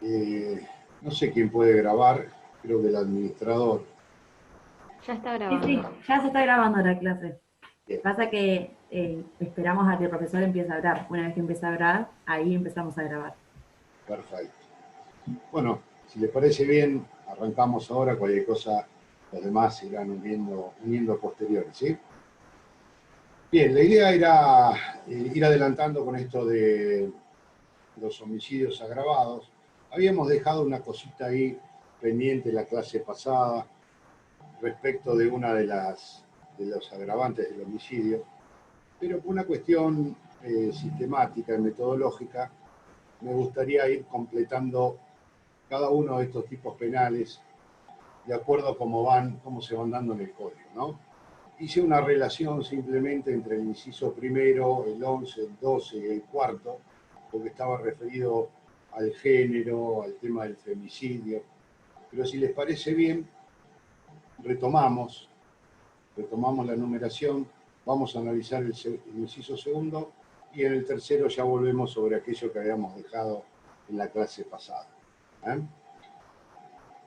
Eh, no sé quién puede grabar, creo que el administrador. Ya está Sí, sí, grabando. ya se está grabando la clase. Bien, Pasa que esperamos a que el profesor empiece a hablar. Una vez que empiece a hablar, ahí empezamos a grabar. perfecto. Bueno, si les parece bien, arrancamos ahora, cualquier cosa los demás se irán uniendo posteriores, ¿sí? Bien, la idea era ir adelantando con esto de los homicidios agravados. Habíamos dejado una cosita ahí pendiente la clase pasada respecto de una de los agravantes del homicidio, pero por una cuestión sistemática y metodológica, me gustaría ir completando cada uno de estos tipos penales de acuerdo a cómo se van dando en el código, ¿no? Hice una relación simplemente entre el inciso primero, el 11, el 12 y el cuarto, porque estaba referido al género, al tema del femicidio. Pero si les parece bien, retomamos la numeración, vamos a analizar el inciso segundo y en el tercero ya volvemos sobre aquello que habíamos dejado en la clase pasada. ¿Eh?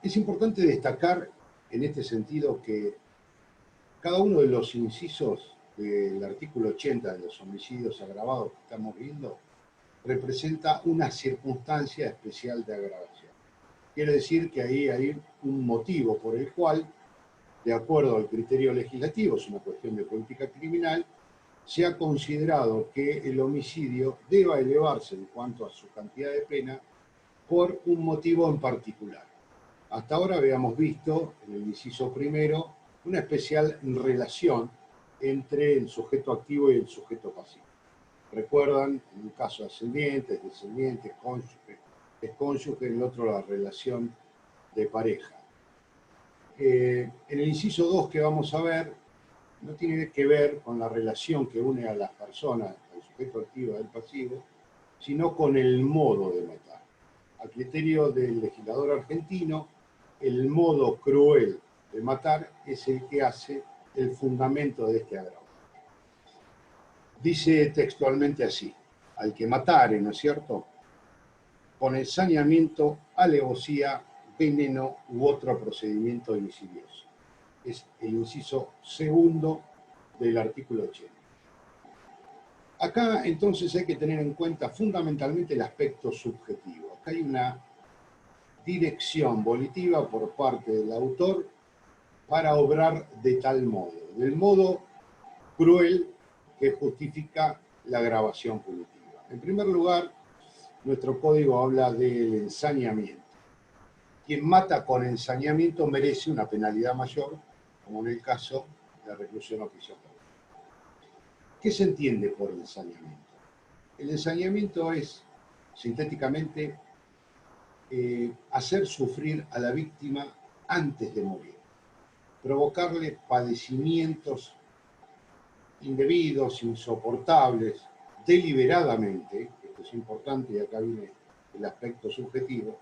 Es importante destacar en este sentido que cada uno de los incisos del artículo 80 de los homicidios agravados que estamos viendo representa una circunstancia especial de agravación. Quiere decir que ahí hay un motivo por el cual, de acuerdo al criterio legislativo, es una cuestión de política criminal, se ha considerado que el homicidio deba elevarse en cuanto a su cantidad de pena por un motivo en particular. Hasta ahora habíamos visto en el inciso primero una especial relación entre el sujeto activo y el sujeto pasivo. Recuerdan, en un caso ascendientes, descendientes, cónyuge, excónyuge, en el otro la relación de pareja. En el inciso 2 que vamos a ver, no tiene que ver con la relación que une a las personas, al sujeto activo y al pasivo, sino con el modo de matar. A criterio del legislador argentino, el modo cruel de matar es el que hace el fundamento de este agravante. Dice textualmente así: al que matare, ¿no es cierto?, con ensañamiento, alevosía, veneno u otro procedimiento insidioso. Es el inciso segundo del artículo 80. Acá entonces hay que tener en cuenta fundamentalmente el aspecto subjetivo. Acá hay una dirección volitiva por parte del autor para obrar de tal modo, del modo cruel que justifica la agravación punitiva. En primer lugar, nuestro código habla del ensañamiento. Quien mata con ensañamiento merece una penalidad mayor, como en el caso de la reclusión oficiosa. ¿Qué se entiende por ensañamiento? El ensañamiento es, sintéticamente, hacer sufrir a la víctima antes de morir, provocarle padecimientos indebidos, insoportables, deliberadamente, esto es importante y acá viene el aspecto subjetivo,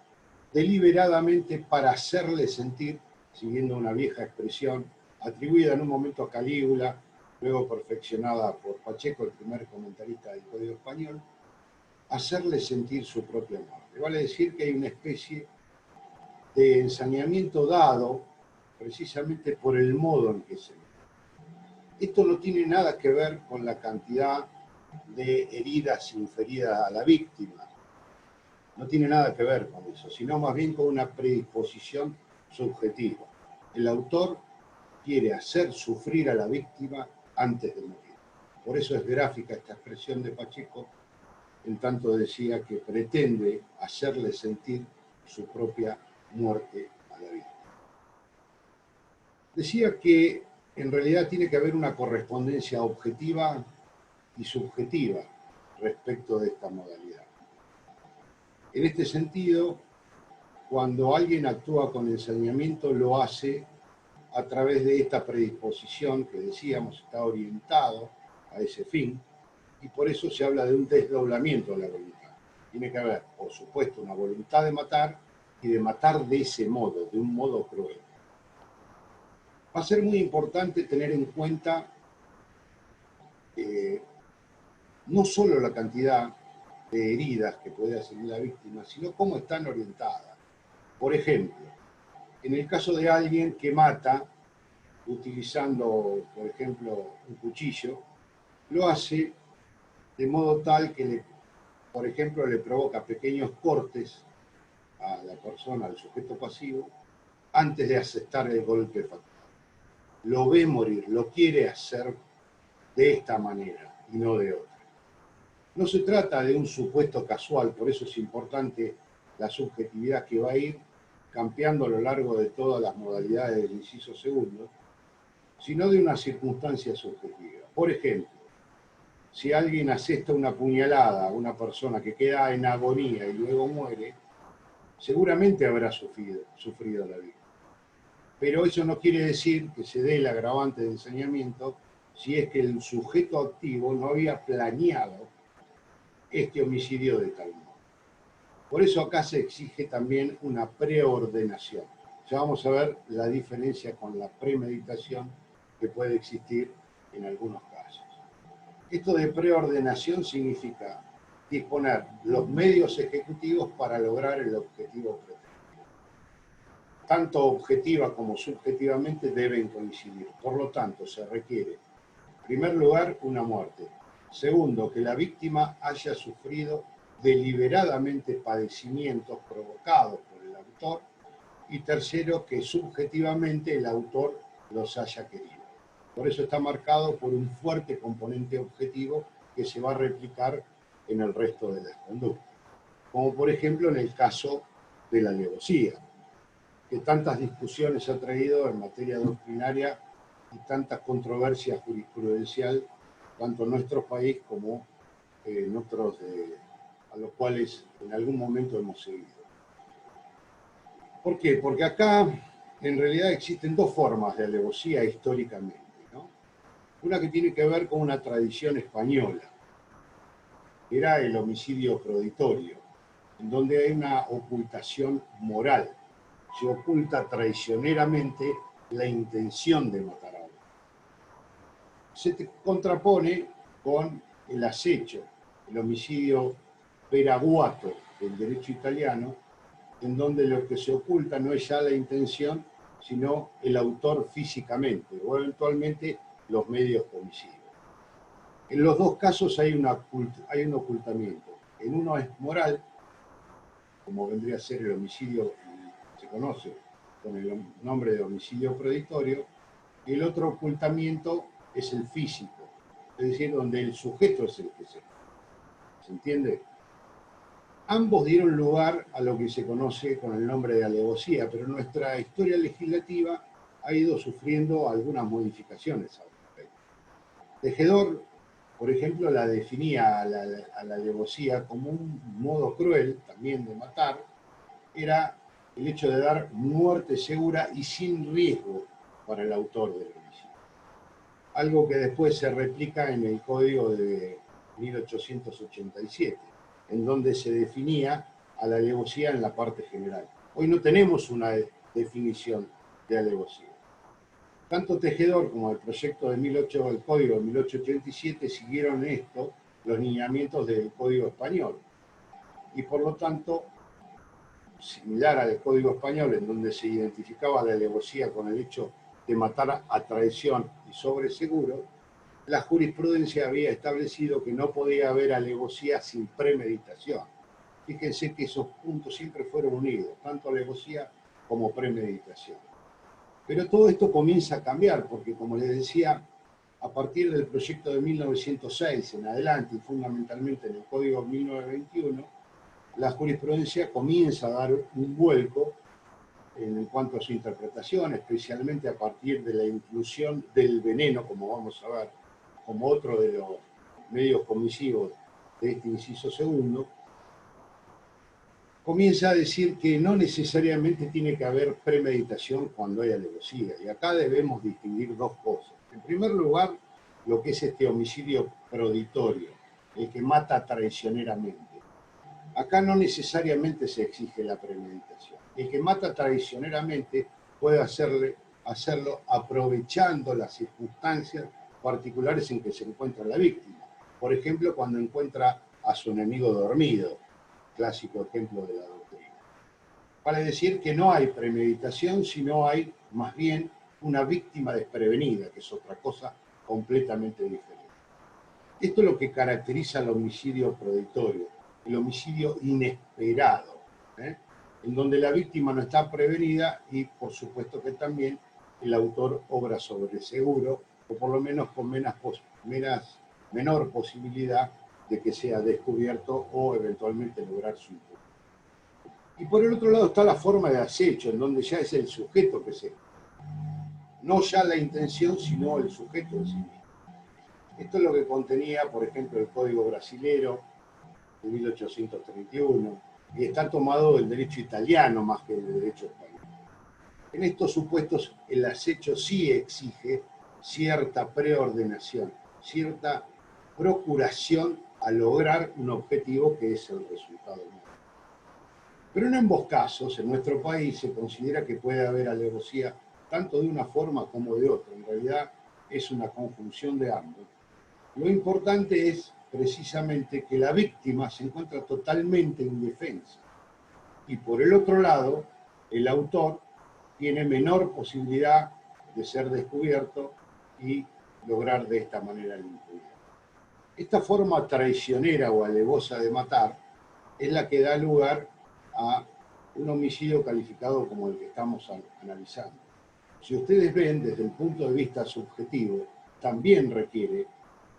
deliberadamente para hacerle sentir, siguiendo una vieja expresión atribuida en un momento a Calígula, luego perfeccionada por Pacheco, el primer comentarista del Código Español, hacerle sentir su propia muerte. Vale decir que hay una especie de ensañamiento dado precisamente por el modo en que se ve. Esto no tiene nada que ver con la cantidad de heridas inferidas a la víctima. No tiene nada que ver con eso, sino más bien con una predisposición subjetiva. El autor quiere hacer sufrir a la víctima antes de morir. Por eso es gráfica esta expresión de Pacheco, en tanto decía que pretende hacerle sentir su propia muerte a la víctima. Decía que en realidad tiene que haber una correspondencia objetiva y subjetiva respecto de esta modalidad. En este sentido, cuando alguien actúa con ensañamiento, lo hace a través de esta predisposición que decíamos está orientado a ese fin, y por eso se habla de un desdoblamiento de la voluntad. Tiene que haber, por supuesto, una voluntad de matar y de matar de ese modo, de un modo cruel. Va a ser muy importante tener en cuenta no solo la cantidad, de heridas que puede hacer la víctima, sino cómo están orientadas. Por ejemplo, en el caso de alguien que mata utilizando, por ejemplo, un cuchillo, lo hace de modo tal que, por ejemplo, le provoca pequeños cortes a la persona, al sujeto pasivo, antes de aceptar el golpe fatal. Lo ve morir, lo quiere hacer de esta manera y no de otra. No se trata de un supuesto casual, por eso es importante la subjetividad que va a ir cambiando a lo largo de todas las modalidades del inciso segundo, sino de una circunstancia subjetiva. Por ejemplo, si alguien asesta una puñalada a una persona que queda en agonía y luego muere, seguramente habrá sufrido la vida. Pero eso no quiere decir que se dé el agravante de ensañamiento si es que el sujeto activo no había planeado este homicidio de tal modo. Por eso acá se exige también una preordenación. Ya vamos a ver la diferencia con la premeditación que puede existir en algunos casos. Esto de preordenación significa disponer los medios ejecutivos para lograr el objetivo pretendido. Tanto objetiva como subjetivamente deben coincidir. Por lo tanto, se requiere, en primer lugar, una muerte. Segundo, que la víctima haya sufrido deliberadamente padecimientos provocados por el autor. Y tercero, que subjetivamente el autor los haya querido. Por eso está marcado por un fuerte componente objetivo que se va a replicar en el resto de las conductas. Como por ejemplo en el caso de la alevosía, que tantas discusiones ha traído en materia doctrinaria y tanta controversia jurisprudencial, tanto en nuestro país como en otros a los cuales en algún momento hemos seguido. ¿Por qué? Porque acá en realidad existen dos formas de alevosía históricamente, ¿no? Una que tiene que ver con una tradición española, que era el homicidio proditorio, en donde hay una ocultación moral. Se oculta traicioneramente la intención de matar a otro. Se contrapone con el acecho, el homicidio peraguato del derecho italiano, en donde lo que se oculta no es ya la intención, sino el autor físicamente, o eventualmente los medios homicidios. En los dos casos hay un ocultamiento. En uno es moral, como vendría a ser el homicidio, se conoce con el nombre de homicidio preditorio, y el otro ocultamiento es el físico, es decir, donde el sujeto es el que ¿se entiende? Ambos dieron lugar a lo que se conoce con el nombre de alevosía, pero nuestra historia legislativa ha ido sufriendo algunas modificaciones al respecto. Tejedor, por ejemplo, la definía a la alevosía como un modo cruel también de matar, era el hecho de dar muerte segura y sin riesgo para el autor del homicidio. Algo que después se replica en el Código de 1887. En donde se definía a la alevosía en la parte general. Hoy no tenemos una definición de alevosía. Tanto Tejedor como el proyecto del Código de 1887 siguieron esto, los lineamientos del Código Español. Y por lo tanto, similar al Código Español, en donde se identificaba la alevosía con el hecho de matar a traición y sobre seguro, la jurisprudencia había establecido que no podía haber alevosía sin premeditación. Fíjense que esos puntos siempre fueron unidos, tanto alevosía como premeditación. Pero todo esto comienza a cambiar, porque como les decía, a partir del proyecto de 1906 en adelante, y fundamentalmente en el Código 1921, la jurisprudencia comienza a dar un vuelco en cuanto a su interpretación, especialmente a partir de la inclusión del veneno, como vamos a ver, como otro de los medios comisivos de este inciso segundo, comienza a decir que no necesariamente tiene que haber premeditación cuando hay alevosía. Y acá debemos distinguir dos cosas. En primer lugar, lo que es este homicidio proditorio, el que mata traicioneramente. Acá no necesariamente se exige la premeditación. El que mata traicioneramente puede hacerlo aprovechando las circunstancias particulares en que se encuentra la víctima. Por ejemplo, cuando encuentra a su enemigo dormido, clásico ejemplo de la doctrina. Vale decir que no hay premeditación, sino hay más bien una víctima desprevenida, que es otra cosa completamente diferente. Esto es lo que caracteriza al homicidio predatorio, el homicidio inesperado, en donde la víctima no está prevenida y por supuesto que también el autor obra sobre seguro, o por lo menos con menor posibilidad de que sea descubierto o eventualmente lograr su impulso. Y por el otro lado está la forma de acecho, en donde ya es el sujeto que se... No ya la intención, sino el sujeto en sí mismo. Esto es lo que contenía, por ejemplo, el Código Brasilero de 1831, y está tomado del derecho italiano más que del derecho español. En estos supuestos, el acecho sí exige cierta preordenación, cierta procuración a lograr un objetivo que es el resultado mismo. Pero en ambos casos, en nuestro país, se considera que puede haber alevosía tanto de una forma como de otra. En realidad, es una conjunción de ambos. Lo importante es precisamente que la víctima se encuentra totalmente indefensa. Y por el otro lado, el autor tiene menor posibilidad de ser descubierto y lograr de esta manera la impunidad. Esta forma traicionera o alevosa de matar es la que da lugar a un homicidio calificado como el que estamos analizando. Si ustedes ven desde el punto de vista subjetivo, también requiere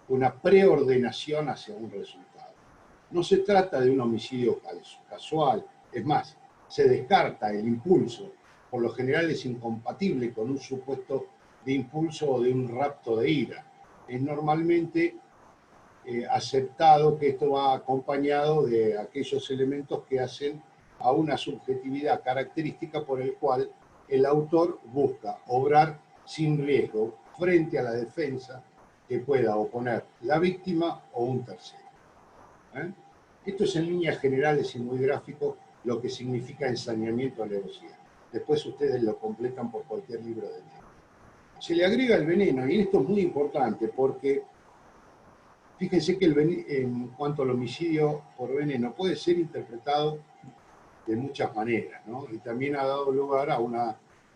una preordenación hacia un resultado. No se trata de un homicidio casual, es más, se descarta el impulso, por lo general es incompatible con un supuesto de impulso o de un rapto de ira. Es normalmente aceptado que esto va acompañado de aquellos elementos que hacen a una subjetividad característica por el cual el autor busca obrar sin riesgo frente a la defensa que pueda oponer la víctima o un tercero. Esto es en líneas generales y muy gráfico lo que significa ensañamiento a alevosía. Después ustedes lo completan por cualquier libro de texto. Se le agrega el veneno, y esto es muy importante porque fíjense que en cuanto al homicidio por veneno puede ser interpretado de muchas maneras, ¿no? Y también ha dado lugar a una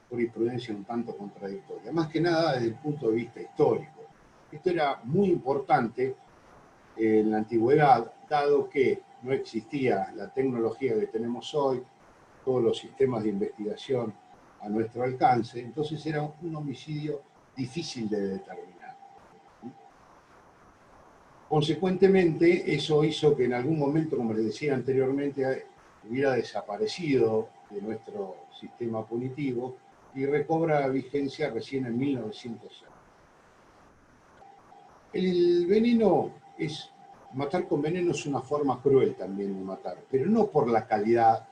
jurisprudencia un tanto contradictoria, más que nada desde el punto de vista histórico. Esto era muy importante en la antigüedad, dado que no existía la tecnología que tenemos hoy, todos los sistemas de investigación a nuestro alcance, entonces era un homicidio difícil de determinar. Consecuentemente, eso hizo que en algún momento, como les decía anteriormente, hubiera desaparecido de nuestro sistema punitivo y recobra vigencia recién en 1906. El veneno matar con veneno es una forma cruel también de matar, pero no por la calidad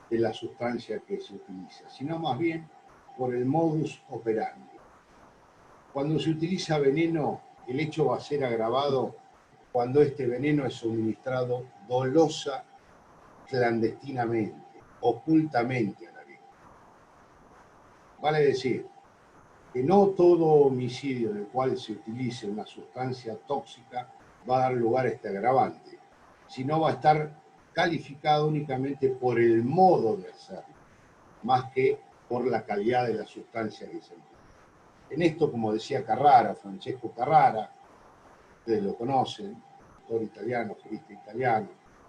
de la sustancia que se utiliza, sino más bien por el modus operandi. Cuando se utiliza veneno, el hecho va a ser agravado cuando este veneno es suministrado dolosa, clandestinamente, ocultamente a la víctima. Vale decir que no todo homicidio en el cual se utilice una sustancia tóxica va a dar lugar a este agravante, sino va a estar calificado únicamente por el modo de hacerlo, más que por la calidad de la sustancia que se emplea. En esto, como decía Carrara, Francesco Carrara, ustedes lo conocen, autor italiano, jurista italiano,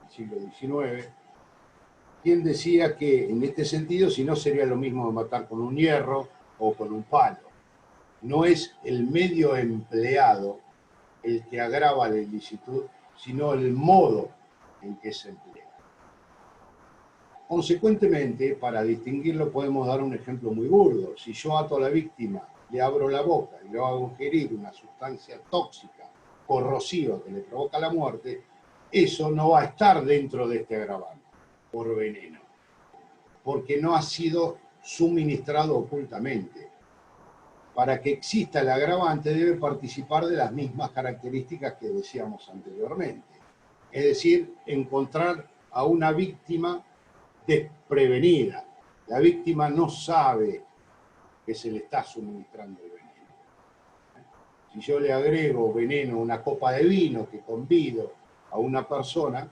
del siglo XIX, quien decía que en este sentido, si no sería lo mismo matar con un hierro o con un palo. No es el medio empleado el que agrava la ilicitud, sino el modo en que se emplea. Consecuentemente, para distinguirlo podemos dar un ejemplo muy burdo. Si yo ato a la víctima, le abro la boca y le hago ingerir una sustancia tóxica, corrosiva, que le provoca la muerte, eso no va a estar dentro de este agravante, por veneno, porque no ha sido suministrado ocultamente. Para que exista el agravante debe participar de las mismas características que decíamos anteriormente. Es decir, encontrar a una víctima desprevenida. La víctima no sabe que se le está suministrando el veneno. Si yo le agrego veneno a una copa de vino que convido a una persona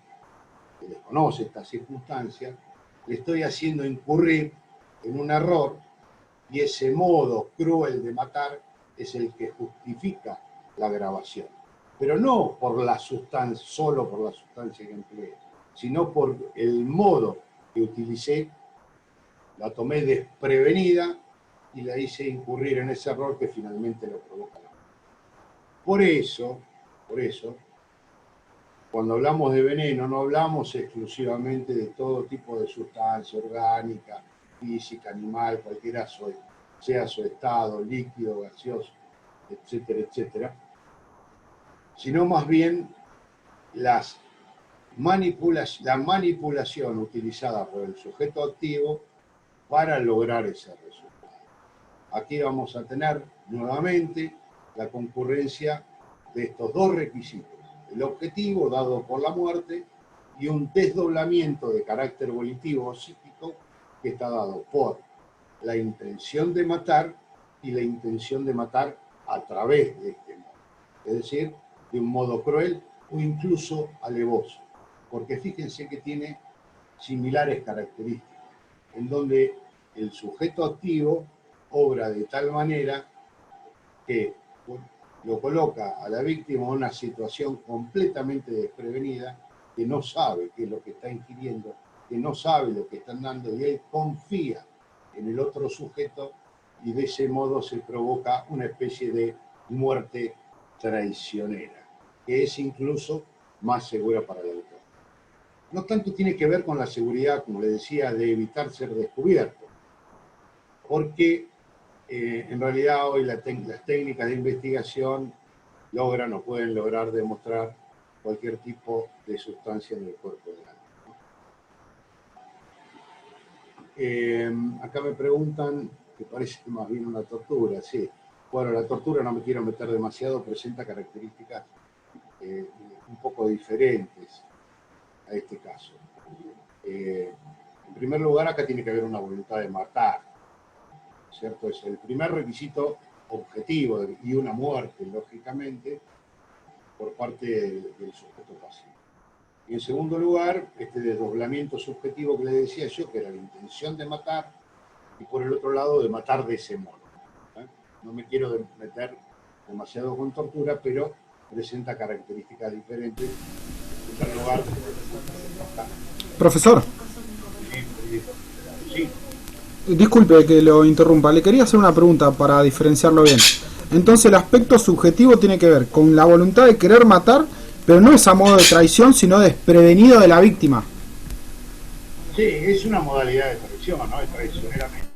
que desconoce estas circunstancias, le estoy haciendo incurrir en un error y ese modo cruel de matar es el que justifica la agravación. Pero no por la sustancia, solo por la sustancia que empleé, sino por el modo que utilicé, la tomé desprevenida y la hice incurrir en ese error que finalmente lo provoca. Por eso, cuando hablamos de veneno, no hablamos exclusivamente de todo tipo de sustancia orgánica, física, animal, cualquiera sea su estado, líquido, gaseoso, etcétera, etcétera, sino más bien la manipulación utilizada por el sujeto activo para lograr ese resultado. Aquí vamos a tener nuevamente la concurrencia de estos dos requisitos: el objetivo dado por la muerte y un desdoblamiento de carácter volitivo o psíquico que está dado por la intención de matar y la intención de matar a través de este modo, es decir, de un modo cruel o incluso alevoso, porque fíjense que tiene similares características, en donde el sujeto activo obra de tal manera que lo coloca a la víctima en una situación completamente desprevenida, que no sabe qué es lo que está ingiriendo, que no sabe lo que están dando, y él confía en el otro sujeto, y de ese modo se provoca una especie de muerte traicionera, que es incluso más segura para el autor. No tanto tiene que ver con la seguridad, como le decía, de evitar ser descubierto, porque en realidad hoy las técnicas de investigación logran o pueden lograr demostrar cualquier tipo de sustancia en el cuerpo del alma. Acá me preguntan, que parece más bien una tortura, sí. Bueno, la tortura, no me quiero meter demasiado, presenta características un poco diferentes a este caso. En primer lugar, acá tiene que haber una voluntad de matar, ¿cierto? Es el primer requisito objetivo y una muerte, lógicamente, por parte del sujeto pasivo. Y en segundo lugar, este desdoblamiento subjetivo que le decía yo, que era la intención de matar, y por el otro lado, de matar de ese modo. No me quiero meter demasiado con tortura, pero presenta características diferentes. En primer lugar, Profesor, sí. disculpe que lo interrumpa, le quería hacer una pregunta para diferenciarlo bien. Entonces el aspecto subjetivo tiene que ver con la voluntad de querer matar, pero no es a modo de traición, sino desprevenido de la víctima. Sí, es una modalidad de traición, ¿no? Es traicioneramente.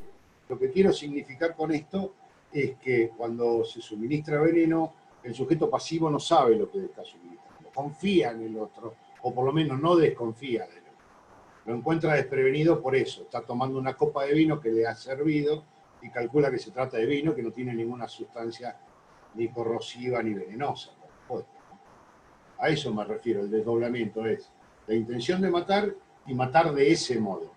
Lo que quiero significar con esto es que cuando se suministra veneno, el sujeto pasivo no sabe lo que le está suministrando, confía en el otro, o por lo menos no desconfía de él. Lo encuentra desprevenido por eso, está tomando una copa de vino que le ha servido y calcula que se trata de vino que no tiene ninguna sustancia ni corrosiva ni venenosa, por supuesto. A eso me refiero, el desdoblamiento es la intención de matar y matar de ese modo,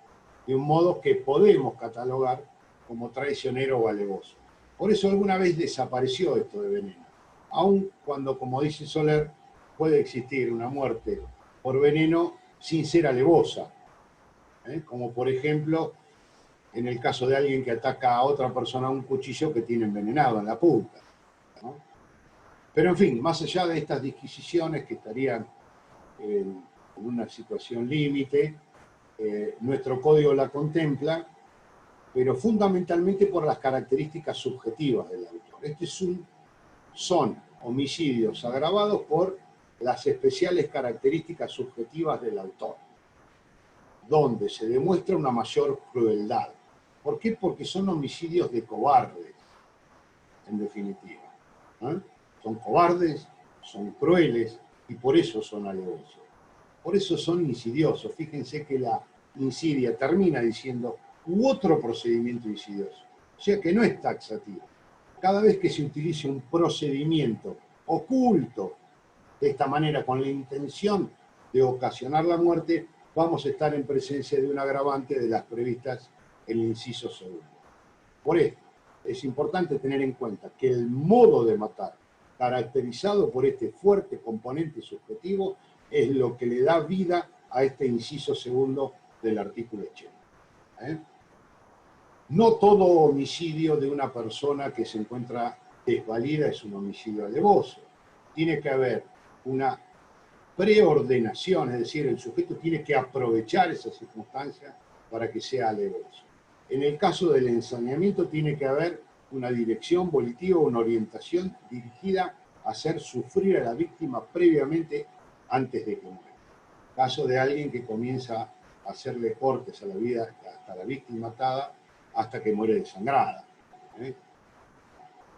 de un modo que podemos catalogar como traicionero o alevoso. Por eso alguna vez desapareció esto de veneno, aun cuando, como dice Soler, puede existir una muerte por veneno sin ser alevosa, como por ejemplo en el caso de alguien que ataca a otra persona a un cuchillo que tiene envenenado en la punta, ¿no? Pero en fin, más allá de estas disquisiciones que estarían en una situación límite, nuestro código la contempla, pero fundamentalmente por las características subjetivas del autor. Son homicidios agravados por las especiales características subjetivas del autor, donde se demuestra una mayor crueldad. ¿Por qué? Porque son homicidios de cobardes, en definitiva. Son cobardes, son crueles y por eso son alevosos. Por eso son insidiosos. Fíjense que la insidia termina diciendo u otro procedimiento insidioso. O sea que no es taxativo. Cada vez que se utilice un procedimiento oculto de esta manera con la intención de ocasionar la muerte, vamos a estar en presencia de un agravante de las previstas en el inciso segundo. Por esto, es importante tener en cuenta que el modo de matar, caracterizado por este fuerte componente subjetivo, es lo que le da vida a este inciso segundo del artículo 80. No todo homicidio de una persona que se encuentra desvalida es un homicidio alevoso. Tiene que haber una preordenación, es decir, el sujeto tiene que aprovechar esa circunstancia para que sea alevoso. En el caso del ensañamiento tiene que haber una dirección volitiva, una orientación dirigida a hacer sufrir a la víctima previamente antes de que muera. Caso de alguien que comienza a hacerle cortes a la vida hasta la víctima atada hasta que muere desangrada.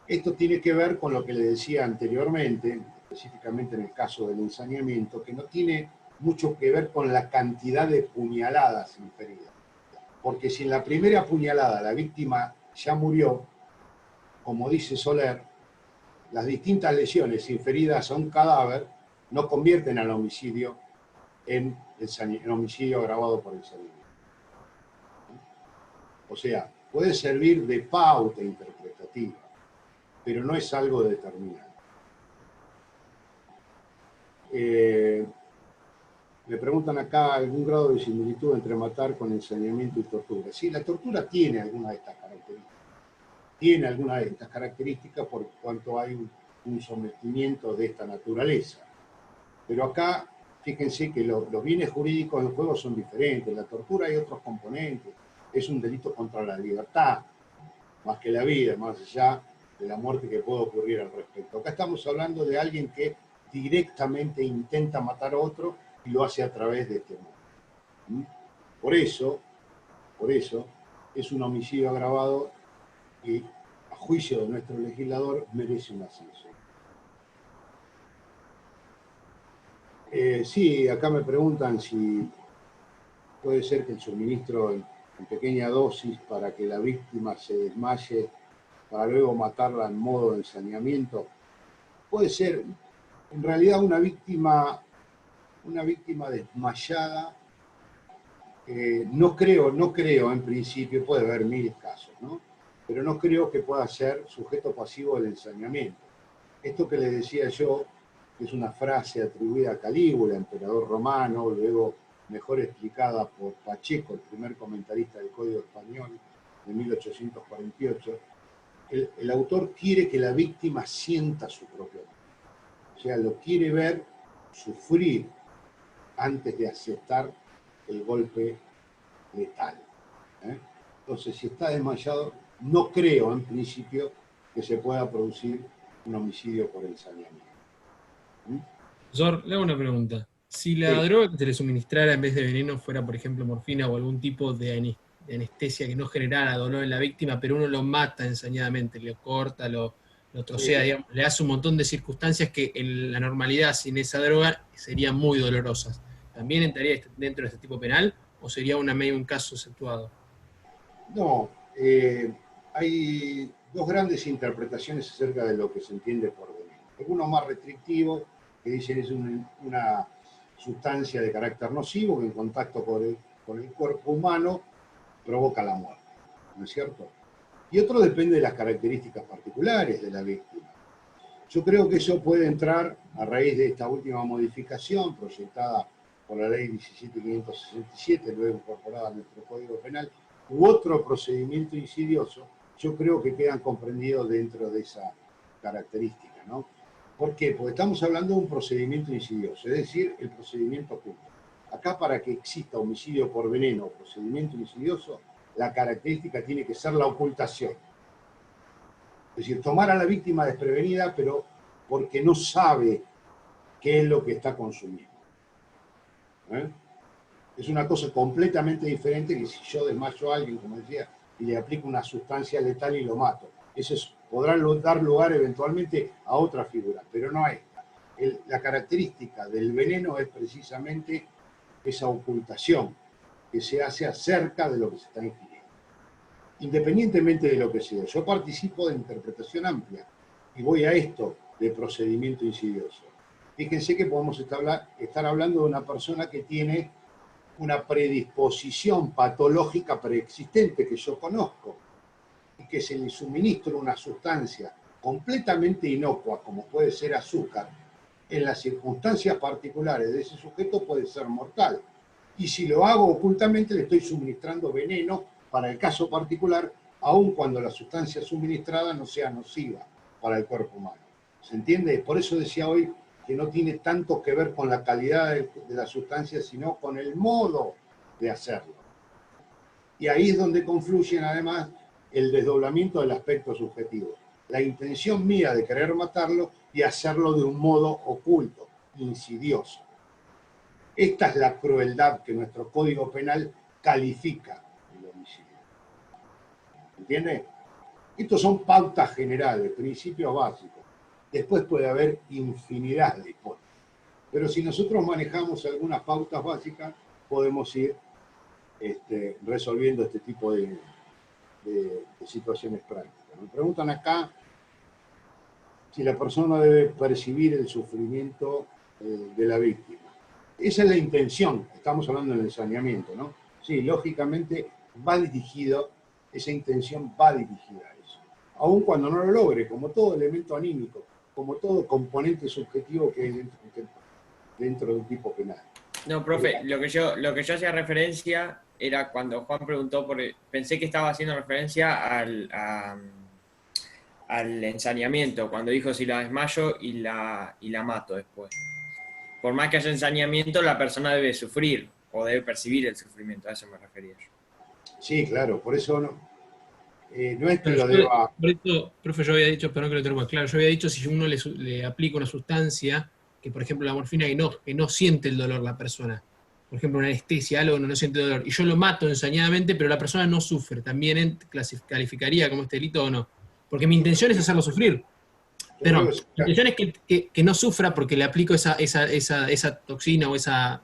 Esto tiene que ver con lo que le decía anteriormente, específicamente en el caso del ensañamiento, que no tiene mucho que ver con la cantidad de puñaladas inferidas. Porque si en la primera puñalada la víctima ya murió, como dice Soler, las distintas lesiones inferidas a un cadáver no convierten al homicidio en homicidio agravado por ensañamiento. O sea, puede servir de pauta interpretativa, pero no es algo determinante. Me preguntan acá algún grado de similitud entre matar con ensañamiento y tortura. Sí, la tortura tiene alguna de estas características. Tiene alguna de estas características por cuanto hay un sometimiento de esta naturaleza. Pero acá, fíjense que los bienes jurídicos en juego son diferentes. La tortura hay otros componentes. Es un delito contra la libertad, más que la vida, más allá de la muerte que puede ocurrir al respecto. Acá estamos hablando de alguien que directamente intenta matar a otro y lo hace a través de este modo. Por eso, es un homicidio agravado y, a juicio de nuestro legislador, merece una sanción. Sí, acá me preguntan si puede ser que el suministro en pequeña dosis para que la víctima se desmaye para luego matarla en modo de ensañamiento. Puede ser, en realidad, una víctima desmayada. No creo en principio, puede haber mil casos, ¿no? Pero no creo que pueda ser sujeto pasivo del ensañamiento. Esto que les decía yo, que es una frase atribuida a Calígula, emperador romano, luego mejor explicada por Pacheco, el primer comentarista del Código Español de 1848, el autor quiere que la víctima sienta su propio dolor. O sea, lo quiere ver sufrir antes de aceptar el golpe letal. Entonces, si está desmayado, no creo en principio que se pueda producir un homicidio por ensañamiento. Zor, le hago una pregunta. Si la droga que se le suministrara en vez de veneno fuera, por ejemplo, morfina o algún tipo de anestesia que no generara dolor en la víctima, pero uno lo mata ensañadamente, lo corta, lo trocea, digamos, le hace un montón de circunstancias que en la normalidad sin esa droga serían muy dolorosas. ¿También entraría dentro de este tipo penal o sería un caso exceptuado? No, hay dos grandes interpretaciones acerca de lo que se entiende por veneno. Algunos más restrictivos, que dicen es una sustancia de carácter nocivo que en contacto con el cuerpo humano provoca la muerte, ¿no es cierto? Y otro depende de las características particulares de la víctima. Yo creo que eso puede entrar a raíz de esta última modificación proyectada por la ley 17.567, luego incorporada a nuestro Código Penal, u otro procedimiento insidioso, yo creo que quedan comprendidos dentro de esa característica, ¿no? ¿Por qué? Porque estamos hablando de un procedimiento insidioso, es decir, el procedimiento oculto. Acá, para que exista homicidio por veneno o procedimiento insidioso, la característica tiene que ser la ocultación. Es decir, tomar a la víctima desprevenida, pero porque no sabe qué es lo que está consumiendo. Es una cosa completamente diferente que si yo desmayo a alguien, como decía, y le aplico una sustancia letal y lo mato. Eso podrá dar lugar eventualmente a otra figura, pero no a esta. La característica del veneno es precisamente esa ocultación que se hace acerca de lo que se está ingiriendo. Independientemente de lo que sea, yo participo de interpretación amplia y voy a esto de procedimiento insidioso. Fíjense que podemos estar hablando de una persona que tiene una predisposición patológica preexistente que yo conozco y que se le suministra una sustancia completamente inocua, como puede ser azúcar, en las circunstancias particulares de ese sujeto puede ser mortal. Y si lo hago ocultamente, le estoy suministrando veneno para el caso particular, aun cuando la sustancia suministrada no sea nociva para el cuerpo humano. ¿Se entiende? Por eso decía hoy que no tiene tanto que ver con la calidad de la sustancia, sino con el modo de hacerlo. Y ahí es donde confluyen además el desdoblamiento del aspecto subjetivo. La intención mía de querer matarlo y hacerlo de un modo oculto, insidioso. Esta es la crueldad que nuestro Código Penal califica el homicidio. ¿Entiende? Estos son pautas generales, principios básicos. Después puede haber infinidad de hipótesis. Pero si nosotros manejamos algunas pautas básicas, podemos ir resolviendo este tipo de situaciones prácticas. Me preguntan acá si la persona debe percibir el sufrimiento de la víctima. Esa es la intención, estamos hablando del ensañamiento, ¿no? Sí, lógicamente va dirigido, esa intención va dirigida a eso. Aun cuando no lo logre, como todo elemento anímico, como todo componente subjetivo que hay dentro de un tipo penal. No, profe, lo que yo hacía referencia era cuando Juan preguntó, porque pensé que estaba haciendo referencia al ensañamiento, cuando dijo si la desmayo y la mato después. Por más que haya ensañamiento, la persona debe sufrir o debe percibir el sufrimiento, a eso me refería yo. Sí, claro, por eso no es que Pero lo deba... por esto, profe, yo había dicho, perdón que lo tengo más claro, yo había dicho si uno le aplica una sustancia, que por ejemplo la morfina, que no siente el dolor la persona, por ejemplo una anestesia, algo no siente dolor, y yo lo mato ensañadamente, pero la persona no sufre, ¿también calificaría como este delito o no? Porque mi intención es hacerlo sufrir. Pero mi intención es que no sufra porque le aplico esa toxina o esa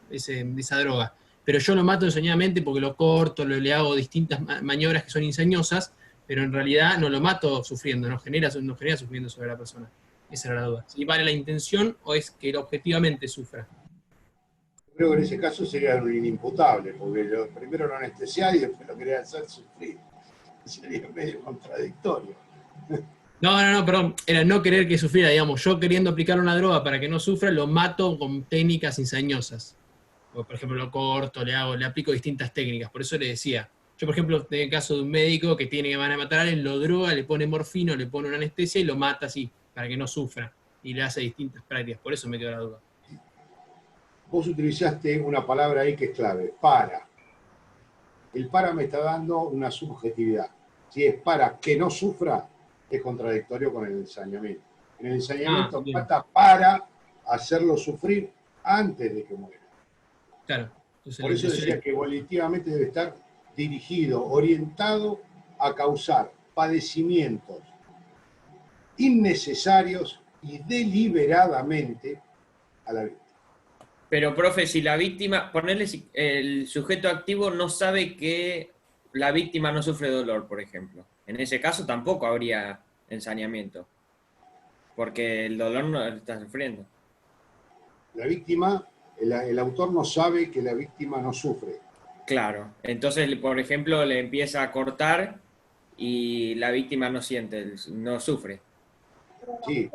droga. Pero yo lo mato ensañadamente porque lo corto, le hago distintas maniobras que son ensañosas, pero en realidad no lo mato sufriendo, no genera sufriendo sobre la persona. Esa era la duda. ¿Si vale la intención o es que él objetivamente sufra? Creo que en ese caso sería un inimputable, porque primero lo anestesiar y después lo quería hacer sufrir. Sería medio contradictorio. No, perdón, era no querer que sufriera, digamos, yo queriendo aplicar una droga para que no sufra, lo mato con técnicas ensañosas. O, por ejemplo, lo corto, le aplico distintas técnicas, por eso le decía. Yo, por ejemplo, en el caso de un médico que van a matar a alguien, lo droga, le pone morfina, le pone una anestesia y lo mata así, para que no sufra. Y le hace distintas prácticas, por eso me quedó la duda. Vos utilizaste una palabra ahí que es clave, para. El para me está dando una subjetividad. Si es para que no sufra, es contradictorio con el ensañamiento. En el ensañamiento mata para hacerlo sufrir antes de que muera. Claro. Entonces, por eso decía que volitivamente debe estar dirigido, orientado a causar padecimientos innecesarios y deliberadamente a la víctima. Pero, profe, si la víctima, ponerle el sujeto activo no sabe que la víctima no sufre dolor, por ejemplo. En ese caso tampoco habría ensañamiento, porque el dolor no lo está sufriendo. La víctima, el autor no sabe que la víctima no sufre. Claro, entonces, por ejemplo, le empieza a cortar y la víctima no siente, no sufre. Sí.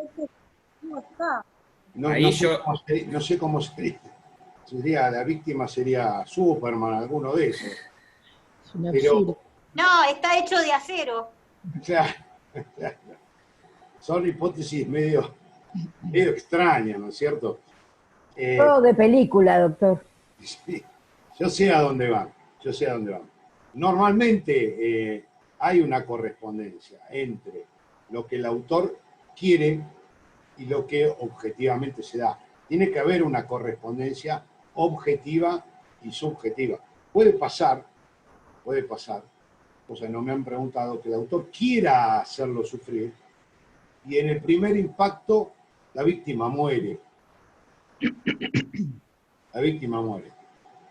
No sé cómo sería, la víctima sería Superman, alguno de esos. Pero, no, está hecho de acero. Claro. Son hipótesis medio extrañas, ¿no es cierto? Todo de película, doctor. Sí, yo sé a dónde van. Normalmente hay una correspondencia entre lo que el autor quiere y lo que objetivamente se da. Tiene que haber una correspondencia objetiva y subjetiva. Puede pasar, o sea, no me han preguntado, que el autor quiera hacerlo sufrir y en el primer impacto la víctima muere. La víctima muere.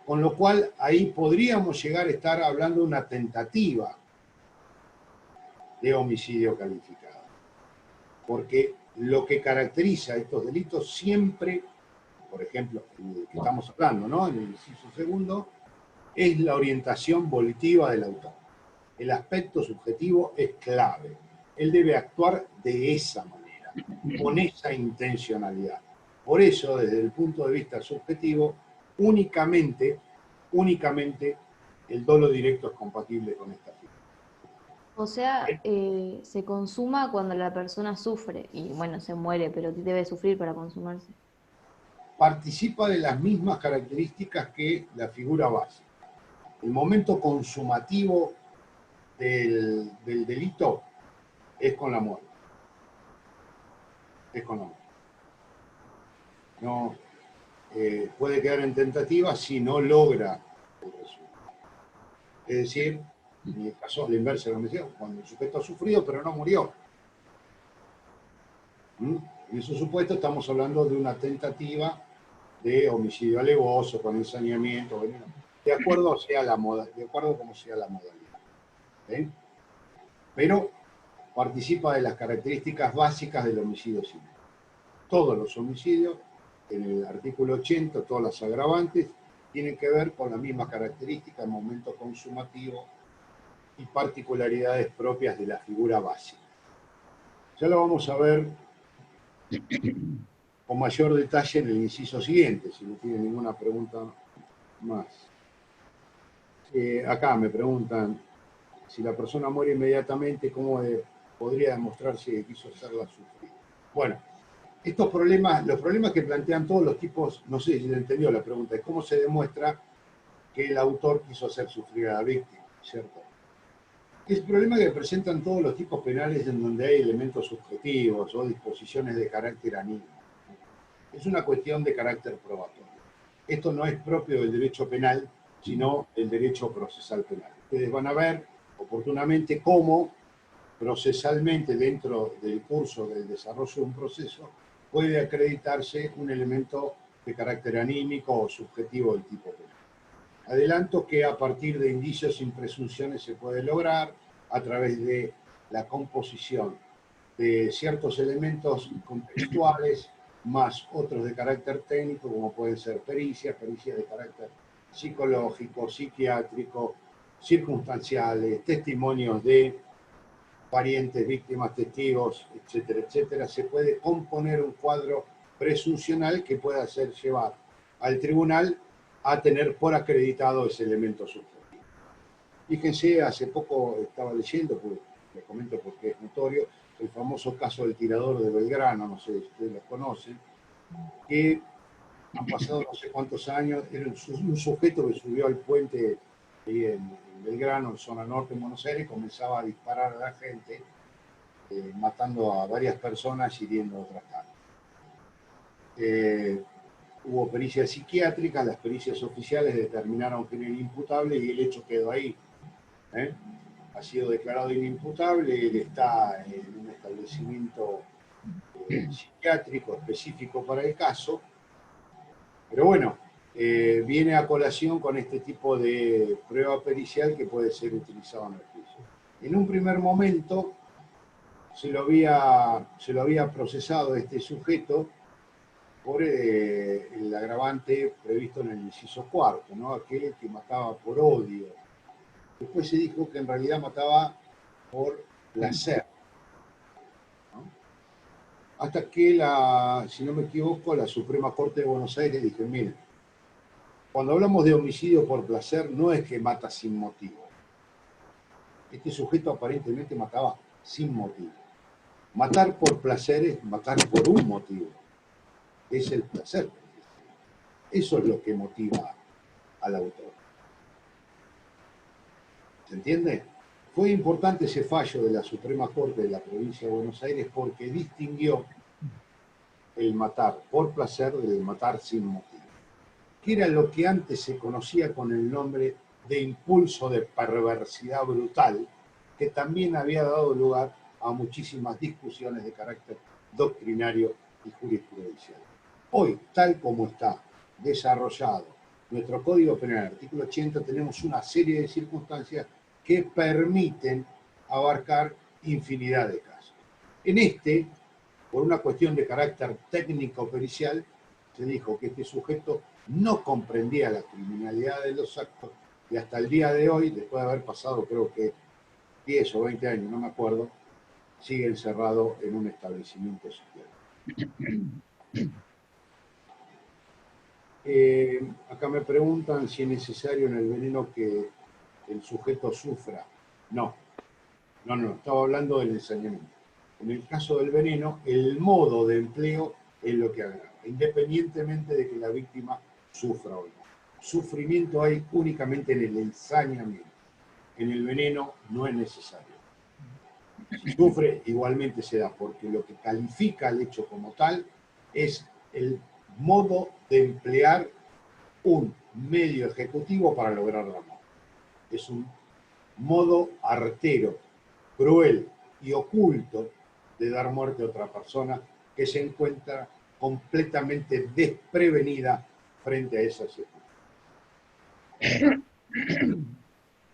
Con lo cual ahí podríamos llegar a estar hablando de una tentativa de homicidio calificado. Porque lo que caracteriza estos delitos siempre, por ejemplo, en el que estamos hablando, ¿no? En el inciso segundo, es la orientación volitiva del autor. El aspecto subjetivo es clave. Él debe actuar de esa manera, con esa intencionalidad. Por eso, desde el punto de vista subjetivo, únicamente el dolo directo es compatible con esta figura. O sea, se consuma cuando la persona sufre y bueno, se muere, pero debe sufrir para consumarse. Participa de las mismas características que la figura básica. El momento consumativo del delito es con la muerte. Es con la muerte. No, puede quedar en tentativa si no logra el resultado. Es decir, en el caso de la inversa de la homicidio, cuando el sujeto ha sufrido pero no murió. En esos supuestos estamos hablando de una tentativa de homicidio alevoso, con ensañamiento, de acuerdo como sea la modalidad. ¿Sí? Pero participa de las características básicas del homicidio simple. Todos los homicidios, en el artículo 80, todas las agravantes, tienen que ver con las mismas características, momento consumativo y particularidades propias de la figura básica. Ya lo vamos a ver con mayor detalle en el inciso siguiente, si no tiene ninguna pregunta más. Acá me preguntan, si la persona muere inmediatamente, ¿cómo podría demostrarse que quiso hacerla sufrir? Bueno, estos problemas, los problemas que plantean todos los tipos, no sé si le entendió la pregunta, es cómo se demuestra que el autor quiso hacer sufrir a la víctima, ¿cierto? Es el problema que presentan todos los tipos penales en donde hay elementos subjetivos o disposiciones de carácter anímico. Es una cuestión de carácter probatorio. Esto no es propio del derecho penal, sino del derecho procesal penal. Ustedes van a ver oportunamente cómo procesalmente dentro del curso del desarrollo de un proceso puede acreditarse un elemento de carácter anímico o subjetivo del tipo penal. Adelanto que a partir de indicios sin presunciones se puede lograr a través de la composición de ciertos elementos contextuales más otros de carácter técnico, como pueden ser pericias de carácter psicológico, psiquiátrico, circunstanciales, testimonios de parientes, víctimas, testigos, etcétera, etcétera. Se puede componer un cuadro presuncional que pueda hacer llevar al tribunal a tener por acreditado ese elemento subjetivo. Fíjense, hace poco estaba leyendo, pues, les comento porque es notorio, el famoso caso del tirador de Belgrano, no sé si ustedes lo conocen, que han pasado no sé cuántos años, era un sujeto que subió al puente ahí en Belgrano, en zona norte de Buenos Aires, comenzaba a disparar a la gente, matando a varias personas y hiriendo a otras tantas. Hubo pericias psiquiátricas, las pericias oficiales determinaron que era inimputable y el hecho quedó ahí. Ha sido declarado inimputable, él está en un establecimiento psiquiátrico específico para el caso, pero bueno, viene a colación con este tipo de prueba pericial que puede ser utilizado en el juicio. En un primer momento se lo había procesado este sujeto por el agravante previsto en el inciso cuarto, ¿no? Aquel que mataba por odio. Después se dijo que en realidad mataba por placer, ¿no? Hasta que, si no me equivoco, la Suprema Corte de Buenos Aires dijo, miren, cuando hablamos de homicidio por placer, no es que mata sin motivo. Este sujeto aparentemente mataba sin motivo. Matar por placer es matar por un motivo. Es el placer. Eso es lo que motiva al autor. ¿Se entiende? Fue importante ese fallo de la Suprema Corte de la Provincia de Buenos Aires porque distinguió el matar por placer del matar sin motivo, que era lo que antes se conocía con el nombre de impulso de perversidad brutal, que también había dado lugar a muchísimas discusiones de carácter doctrinario y jurisprudencial. Hoy, tal como está desarrollado nuestro Código Penal, artículo 80, tenemos una serie de circunstancias que permiten abarcar infinidad de casos. En este, por una cuestión de carácter técnico-pericial, se dijo que este sujeto no comprendía la criminalidad de los actos y hasta el día de hoy, después de haber pasado creo que 10 o 20 años, no me acuerdo, sigue encerrado en un establecimiento psiquiátrico. Acá me preguntan si es necesario en el veneno que el sujeto sufra. No, estaba hablando del ensañamiento. En el caso del veneno, el modo de empleo es lo que agrava, independientemente de que la víctima sufra o no. Sufrimiento hay únicamente en el ensañamiento. En el veneno no es necesario. Si sufre, igualmente se da, porque lo que califica el hecho como tal es el modo de emplear un medio ejecutivo para lograr la muerte. Es un modo artero, cruel y oculto de dar muerte a otra persona que se encuentra completamente desprevenida frente a esa situación.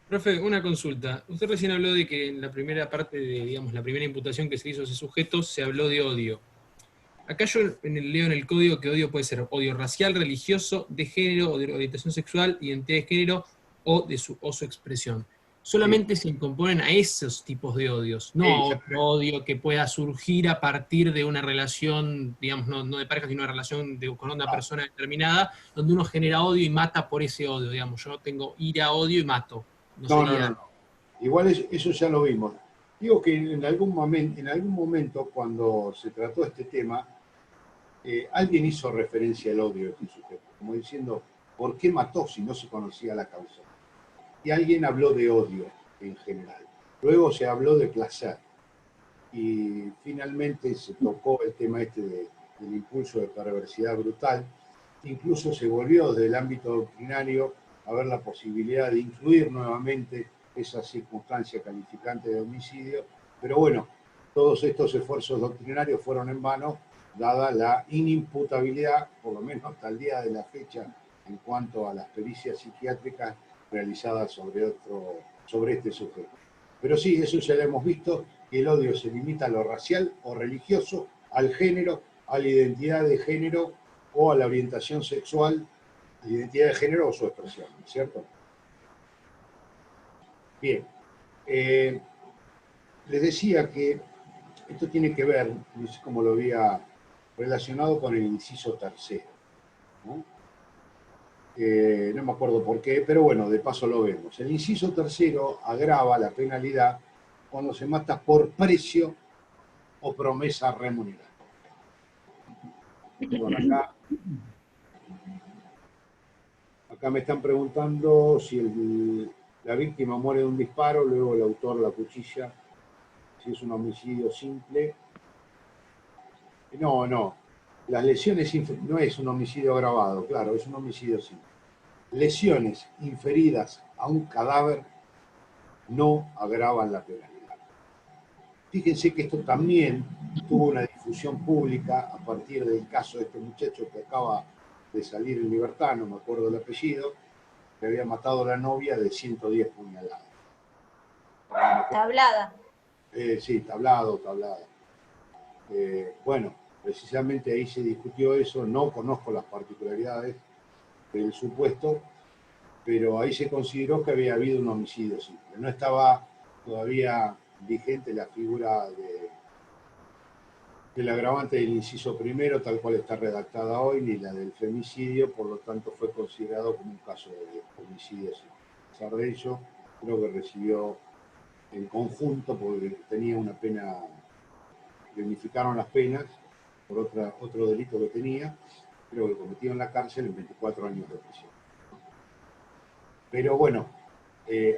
Profe, una consulta. Usted recién habló de que en la primera parte de, digamos, la primera imputación que se hizo a ese sujeto se habló de odio. Acá yo leo en el código que odio puede ser odio racial, religioso, de género o de orientación sexual, identidad de género o su expresión. Solamente se incomponen a esos tipos de odios, no a otro odio que pueda surgir a partir de una relación, digamos, no de pareja, sino una relación con una persona determinada, donde uno genera odio y mata por ese odio, digamos. Yo tengo ira, odio y mato. No. Igual eso ya lo vimos. Digo que en algún momento cuando se trató este tema, alguien hizo referencia al odio de este sujeto, como diciendo, ¿por qué mató si no se conocía la causa? Y alguien habló de odio en general. Luego se habló de placer. Y finalmente se tocó el tema del impulso de perversidad brutal. Incluso se volvió desde el ámbito doctrinario a ver la posibilidad de incluir nuevamente esa circunstancia calificante de homicidio. Pero bueno, todos estos esfuerzos doctrinarios fueron en vano, dada la inimputabilidad, por lo menos hasta el día de la fecha, en cuanto a las pericias psiquiátricas realizadas sobre este sujeto. Pero sí, eso ya lo hemos visto, que el odio se limita a lo racial o religioso, al género, a la identidad de género o a la orientación sexual, la identidad de género o su expresión, ¿no es cierto? Bien. Les decía que esto tiene que ver, no sé cómo lo había relacionado con el inciso tercero, ¿no? No me acuerdo por qué, pero bueno, de paso lo vemos. El inciso tercero agrava la penalidad cuando se mata por precio o promesa remunerada. Bueno, acá me están preguntando si la víctima muere de un disparo, luego el autor la cuchilla, si es un homicidio simple. No. Las lesiones no es un homicidio agravado, claro, es un homicidio simple. Lesiones inferidas a un cadáver no agravan la penalidad. Fíjense que esto también tuvo una difusión pública a partir del caso de este muchacho que acaba de salir en libertad, no me acuerdo el apellido, que había matado a la novia de 110 puñaladas. Tablada. Sí, tablada. Bueno, precisamente ahí se discutió eso, no conozco las particularidades del supuesto, pero ahí se consideró que había habido un homicidio simple. No estaba todavía vigente la figura del agravante del inciso primero, tal cual está redactada hoy, ni la del femicidio, por lo tanto fue considerado como un caso de homicidio simple. A pesar de ello, creo que recibió en conjunto, porque tenía una pena, le unificaron las penas por otro delito que tenía, creo que cometió en la cárcel en 24 años de prisión. Pero bueno,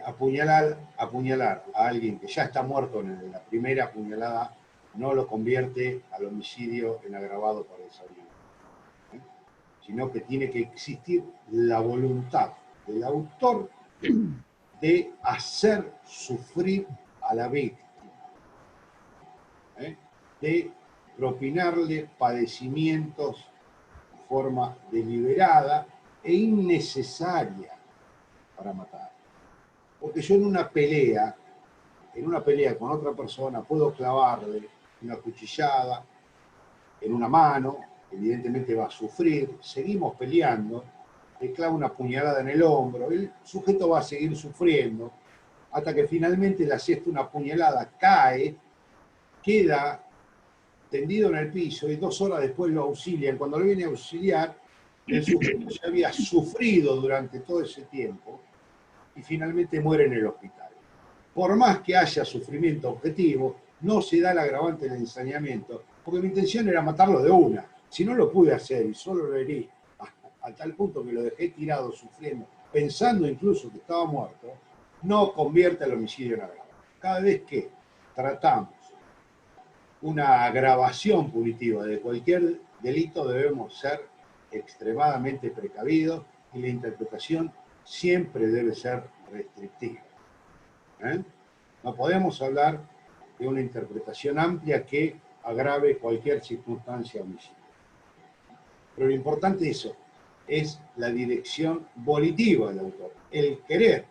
apuñalar a alguien que ya está muerto en la primera apuñalada no lo convierte al homicidio en agravado por desabrigo, sino que tiene que existir la voluntad del autor de hacer sufrir a la víctima, de propinarle padecimientos de forma deliberada e innecesaria para matar. Porque yo en una pelea con otra persona puedo clavarle una cuchillada en una mano, evidentemente va a sufrir, seguimos peleando, le clava una puñalada en el hombro, el sujeto va a seguir sufriendo, hasta que finalmente le asesta una puñalada, cae, queda tendido en el piso y 2 horas después lo auxilian. Cuando lo viene a auxiliar, el sujeto ya había sufrido durante todo ese tiempo y finalmente muere en el hospital. Por más que haya sufrimiento objetivo, no se da el agravante del ensañamiento, porque mi intención era matarlo de una. Si no lo pude hacer y solo lo herí a tal punto que lo dejé tirado sufriendo, pensando incluso que estaba muerto, no convierte el homicidio en agravante. Cada vez que tratamos una agravación punitiva de cualquier delito debemos ser extremadamente precavidos y la interpretación siempre debe ser restrictiva. No podemos hablar de una interpretación amplia que agrave cualquier circunstancia homicida. Pero lo importante de eso es la dirección volitiva del autor, el querer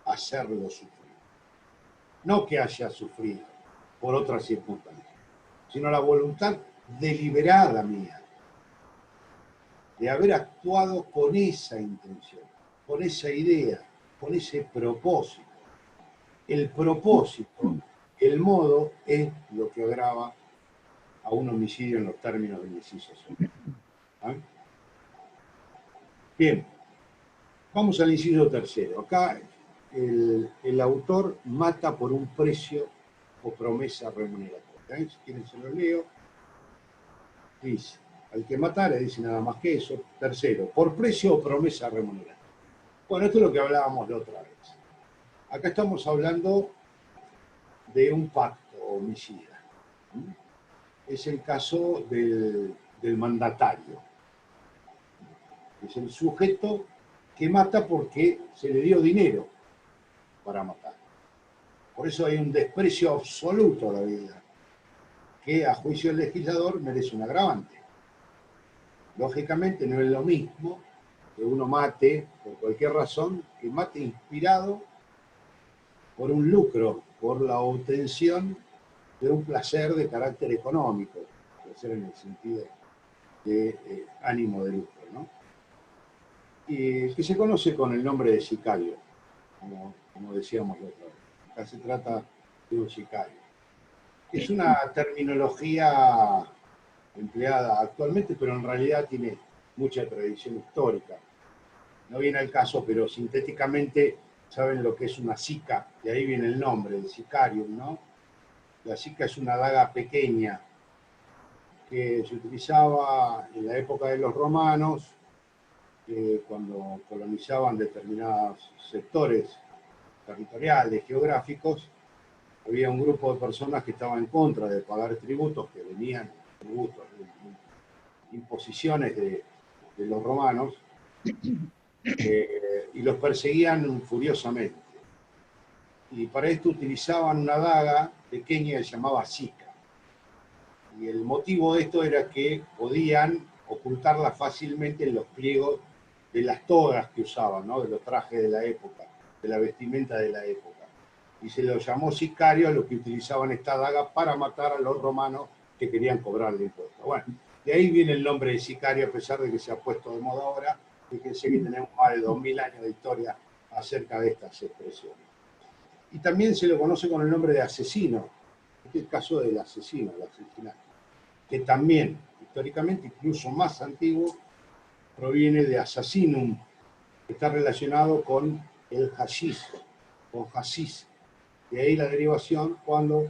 hacerlo sufrir. No que haya sufrido por otras circunstancias, sino la voluntad deliberada mía de haber actuado con esa intención, con esa idea, con ese propósito. El propósito, el modo, es lo que agrava a un homicidio en los términos del inciso segundo. Bien, vamos al inciso tercero. Acá el autor mata por un precio o promesa remuneratoria. Si quieren se lo leo. Dice, al que matara, dice nada más que eso. Tercero, por precio o promesa remuneratoria. Bueno, esto es lo que hablábamos la otra vez. Acá estamos hablando de un pacto homicida. Es el caso del mandatario. Es el sujeto que mata porque se le dio dinero para matar. Por eso hay un desprecio absoluto a la vida, que a juicio del legislador merece un agravante. Lógicamente no es lo mismo que uno mate por cualquier razón, que mate inspirado por un lucro, por la obtención de un placer de carácter económico, placer en el sentido de ánimo de lucro, ¿no? Y que se conoce con el nombre de sicario, como decíamos la otra vez. Acá se trata de un sicario. Es una terminología empleada actualmente, pero en realidad tiene mucha tradición histórica. No viene al caso, pero sintéticamente saben lo que es una sica, de ahí viene el nombre, el sicarium, ¿no? La sica es una daga pequeña que se utilizaba en la época de los romanos, cuando colonizaban determinados sectores territoriales, geográficos. Había un grupo de personas que estaban en contra de pagar tributos, que venían tributos, imposiciones de los romanos, y los perseguían furiosamente. Y para esto utilizaban una daga pequeña que se llamaba sica. Y el motivo de esto era que podían ocultarla fácilmente en los pliegos de las togas que usaban, ¿no? De los trajes de la época, de la vestimenta de la época. Y se lo llamó sicario a los que utilizaban esta daga para matar a los romanos que querían cobrarle impuestos. Bueno, de ahí viene el nombre de sicario, a pesar de que se ha puesto de moda ahora. Fíjense que tenemos más de 2000 años de historia acerca de estas expresiones. Y también se lo conoce con el nombre de asesino. Este es el caso del asesino, el asesinato, que también, históricamente, incluso más antiguo, proviene de assassinum, que está relacionado con el hashish, con hashish. De ahí la derivación cuando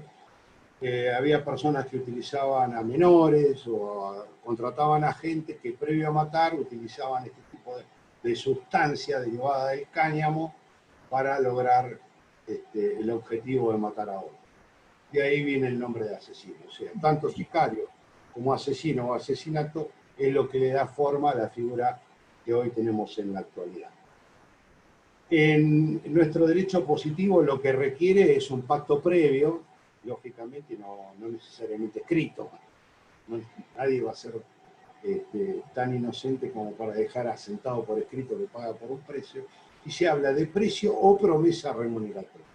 había personas que utilizaban a menores o contrataban a gente que previo a matar utilizaban este tipo de sustancia derivada del cáñamo para lograr el objetivo de matar a otro. De ahí viene el nombre de asesino. O sea, tanto sicario como asesino o asesinato es lo que le da forma a la figura que hoy tenemos en la actualidad. En nuestro derecho positivo lo que requiere es un pacto previo, lógicamente no necesariamente escrito. Nadie va a ser tan inocente como para dejar asentado por escrito que paga por un precio, y se habla de precio o promesa remuneratoria.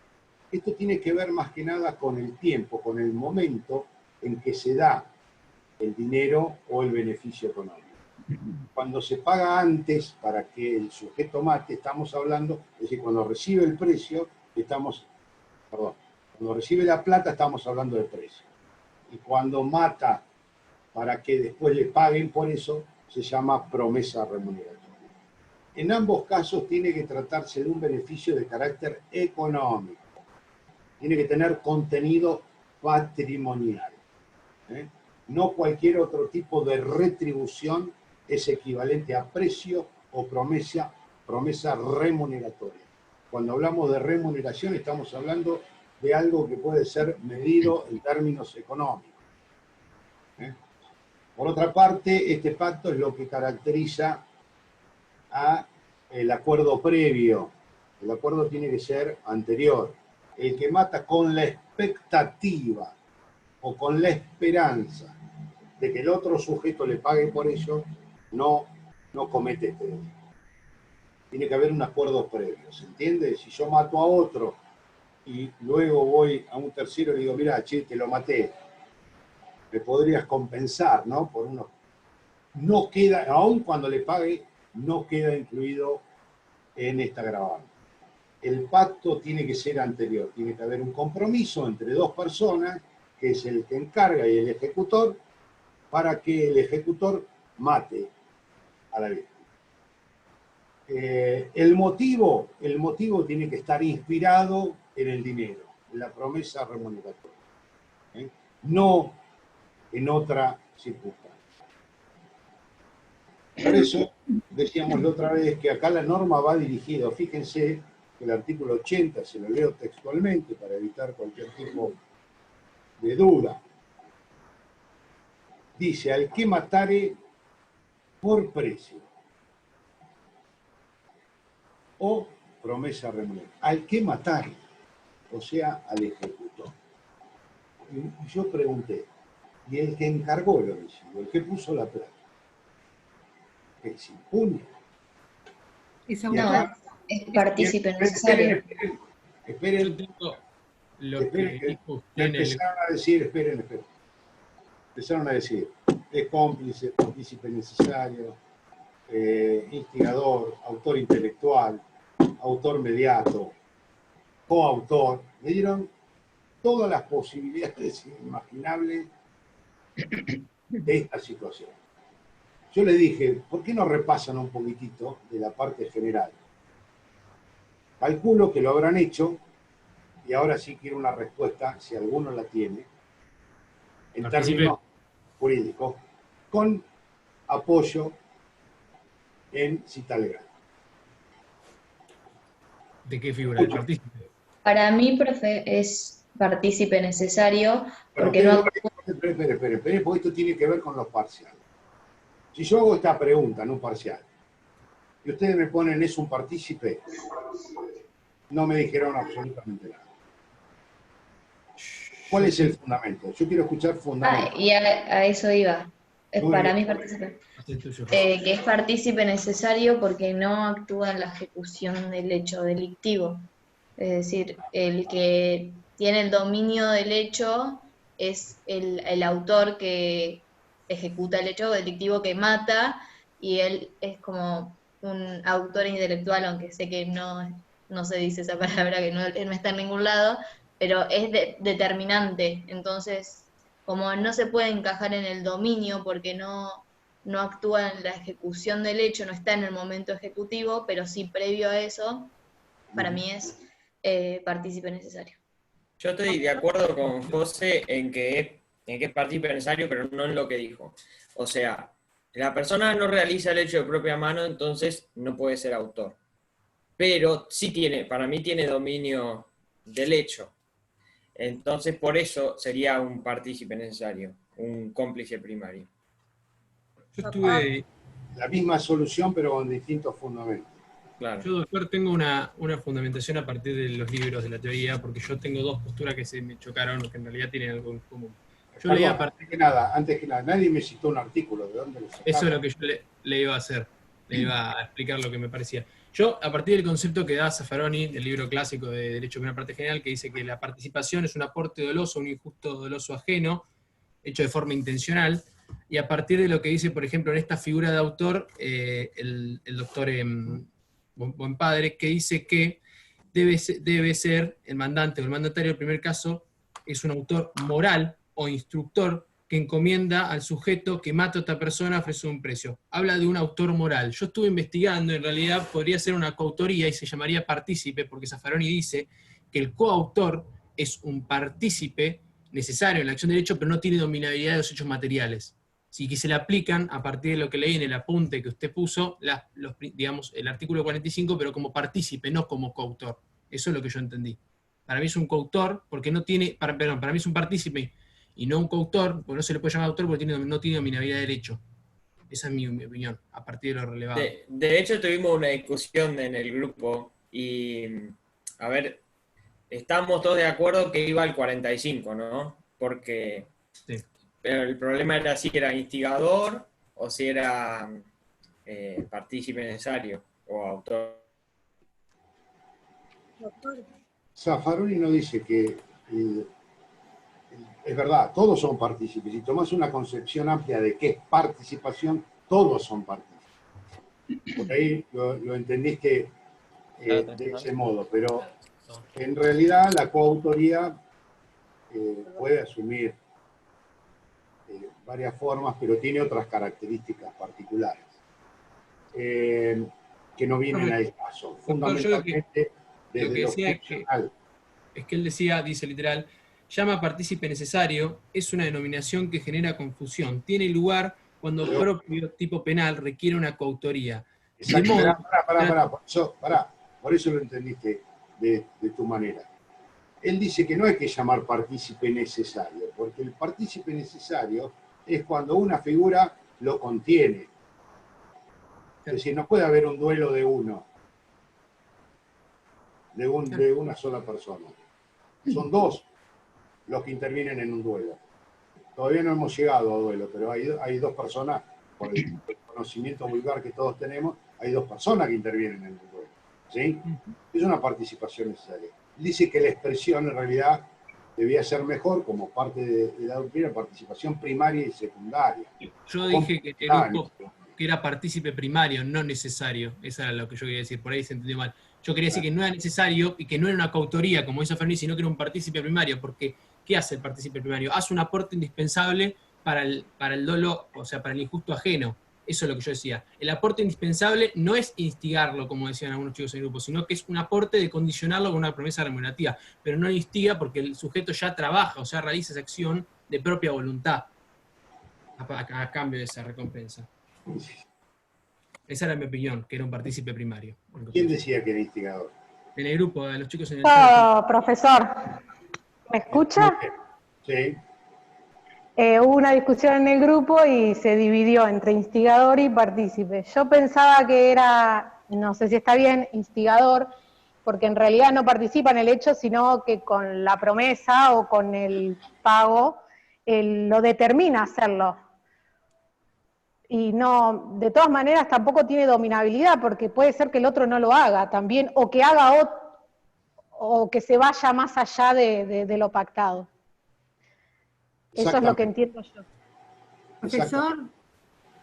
Esto tiene que ver más que nada con el tiempo, con el momento en que se da el dinero o el beneficio económico. Cuando se paga antes para que el sujeto mate, estamos hablando, es decir, cuando recibe el precio, cuando recibe la plata estamos hablando del precio. Y cuando mata para que después le paguen por eso, se llama promesa remuneratoria. En ambos casos tiene que tratarse de un beneficio de carácter económico. Tiene que tener contenido patrimonial. No cualquier otro tipo de retribución es equivalente a precio o promesa remuneratoria. Cuando hablamos de remuneración estamos hablando de algo que puede ser medido en términos económicos. Por otra parte, este pacto es lo que caracteriza el acuerdo previo. El acuerdo tiene que ser anterior. El que mata con la expectativa o con la esperanza de que el otro sujeto le pague por ello, no comete este delito. Tiene que haber un acuerdo previo, ¿se entiende? Si yo mato a otro y luego voy a un tercero y le digo, mira, che, te lo maté, me podrías compensar, ¿no? Por uno. No queda, aun cuando le pague, no queda incluido en esta agravante. El pacto tiene que ser anterior, tiene que haber un compromiso entre dos personas, que es el que encarga y el ejecutor, para que el ejecutor mate a la víctima. El motivo tiene que estar inspirado en el dinero, en la promesa remuneratoria, no en otra circunstancia. Por eso decíamos la otra vez que acá la norma va dirigida, fíjense que el artículo 80, se lo leo textualmente para evitar cualquier tipo de duda, dice, al que matare por precio o promesa remuneratoria. Al que matare, o sea, al ejecutor. Y yo pregunté, ¿y el que encargó el homicidio, el que puso la plata? ¿Es impune? No, es partícipe necesario. Esperen. Yo tengo lo Esperen, que dijo usted en el... empezaron a decir, esperen. Empezaron a decir, es cómplice, partícipe necesario, instigador, autor intelectual, autor mediato, coautor. Me dieron todas las posibilidades imaginables de esta situación. Yo le dije, ¿por qué no repasan un poquitito de la parte general? Calculo que lo habrán hecho, y ahora sí quiero una respuesta, si alguno la tiene, en términos jurídicos, con apoyo en cita legal. ¿De qué figura? ¿El partícipe? Para mí, profe, es partícipe necesario porque no... Espere, porque esto tiene que ver con los parciales. Si yo hago esta pregunta en un parcial, y ustedes me ponen es un partícipe, no me dijeron absolutamente nada. ¿Cuál es el fundamento? Yo quiero escuchar fundamento. y a eso iba. Para mí es partícipe. Que es partícipe necesario porque no actúa en la ejecución del hecho delictivo. Es decir, el que tiene el dominio del hecho es el autor que ejecuta el hecho delictivo, que mata, y él es como un autor intelectual, aunque sé que no se dice esa palabra, que no está en ningún lado, pero es determinante. Entonces, como no se puede encajar en el dominio porque no actúa en la ejecución del hecho, no está en el momento ejecutivo, pero sí previo a eso, para mí es partícipe necesario. Yo estoy de acuerdo con José en que es partícipe necesario, pero no en lo que dijo. O sea, la persona no realiza el hecho de propia mano, entonces no puede ser autor. Pero sí para mí tiene dominio del hecho. Entonces, por eso sería un partícipe necesario, un cómplice primario. Yo estuve... La misma solución, pero con distintos fundamentos. Claro. Yo, doctor, tengo una fundamentación a partir de los libros de la teoría, porque yo tengo dos posturas que se me chocaron, que en realidad tienen algo en común. Yo leía Antes que nada, nadie me citó un artículo. ¿De dónde lo sacaron? Eso es lo que yo le iba a hacer. Le iba a explicar lo que me parecía. Yo, a partir del concepto que da Zaffaroni, del libro clásico de Derecho Penal Parte General, que dice que la participación es un aporte doloso, un injusto doloso ajeno, hecho de forma intencional, y a partir de lo que dice, por ejemplo, en esta figura de autor, el doctor Buenpadre, que dice que debe ser el mandante o el mandatario, en el primer caso, es un autor moral o instructor que encomienda al sujeto que mata a otra persona ofrece un precio. Habla de un autor moral. Yo estuve investigando, en realidad podría ser una coautoría y se llamaría partícipe, porque Zaffaroni dice que el coautor es un partícipe necesario en la acción de derecho, pero no tiene dominabilidad de los hechos materiales. Sí, que se le aplican, a partir de lo que leí en el apunte que usted puso, digamos, el artículo 45, pero como partícipe, no como coautor. Eso es lo que yo entendí. Para mí es un coautor, porque no tiene, perdón, para mí es un partícipe y no un coautor, porque no se le puede llamar autor porque no tiene dominabilidad de derecho. Esa es mi opinión, a partir de lo relevado. De hecho, tuvimos una discusión en el grupo y, a ver, estamos todos de acuerdo que iba al 45, ¿no? Porque sí. Pero el problema era si era instigador o si era partícipe necesario o autor. Zaffaroni no dice que, es verdad, todos son partícipes. Si tomás una concepción amplia de qué es participación, todos son partícipes. Por ahí lo entendiste de ese modo, pero en realidad la coautoría puede asumir varias formas, pero tiene otras características particulares que no vienen al caso. Fundamentalmente desde lo que decía es que él decía, dice literal, llama partícipe necesario, es una denominación que genera confusión. Tiene lugar cuando el propio tipo penal requiere una coautoría. Exacto. Por eso lo entendiste de tu manera. Él dice que no hay que llamar partícipe necesario, porque el partícipe necesario es cuando una figura lo contiene. Es decir, no puede haber un duelo de uno, de una sola persona. Son dos los que intervienen en un duelo. Todavía no hemos llegado a duelo, pero hay dos personas, por el conocimiento vulgar que todos tenemos, hay dos personas que intervienen en el duelo. ¿Sí? Es una participación necesaria. Dice que la expresión en realidad debía ser mejor como parte de la doctrina, participación primaria y secundaria. Yo dije que era partícipe primario, no necesario. Eso era lo que yo quería decir, por ahí se entendió mal. Yo quería decir que no era necesario y que no era una coautoría, como dice Fernández, sino que era un partícipe primario, porque ¿qué hace el partícipe primario? Hace un aporte indispensable para el dolo, o sea, para el injusto ajeno. Eso es lo que yo decía. El aporte indispensable no es instigarlo, como decían algunos chicos en el grupo, sino que es un aporte de condicionarlo con una promesa remunerativa. Pero no instiga porque el sujeto ya trabaja, o sea, realiza esa acción de propia voluntad a cambio de esa recompensa. Esa era mi opinión, que era un partícipe primario. ¿Quién decía que era instigador? En el grupo, de los chicos en el profesor, ¿me escucha? Sí. Hubo una discusión en el grupo y se dividió entre instigador y partícipe. Yo pensaba que era, no sé si está bien, instigador, porque en realidad no participa en el hecho, sino que con la promesa o con el pago, él lo determina hacerlo. Y no, de todas maneras tampoco tiene dominabilidad, porque puede ser que el otro no lo haga también, o que haga otro, o que se vaya más allá de lo pactado. Eso es lo que entiendo yo.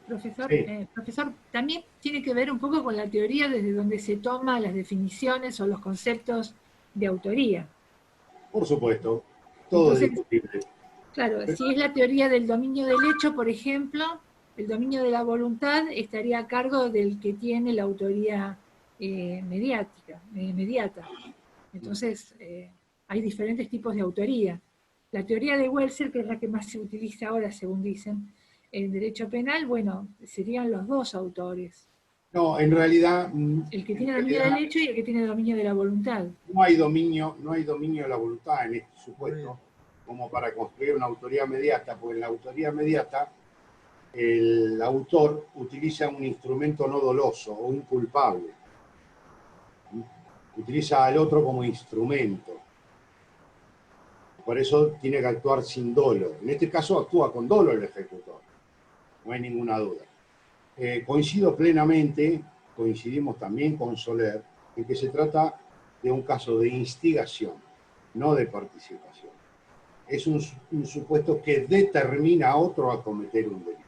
Profesor, también tiene que ver un poco con la teoría desde donde se toman las definiciones o los conceptos de autoría. Por supuesto, todo es discutible. Claro, si es la teoría del dominio del hecho, por ejemplo, el dominio de la voluntad estaría a cargo del que tiene la autoría inmediata. Entonces, hay diferentes tipos de autoría. La teoría de Welser, que es la que más se utiliza ahora, según dicen, en derecho penal, bueno, serían los dos autores. No, en realidad... El que tiene dominio del hecho y el que tiene dominio de la voluntad. No hay dominio de la voluntad en este supuesto, como para construir una autoría mediata, porque en la autoría mediata el autor utiliza un instrumento no doloso o un culpable. Utiliza al otro como instrumento. Por eso tiene que actuar sin dolo. En este caso actúa con dolo el ejecutor. No hay ninguna duda. Coincido plenamente, coincidimos también con Soler, en que se trata de un caso de instigación, no de participación. Es un supuesto que determina a otro a cometer un delito.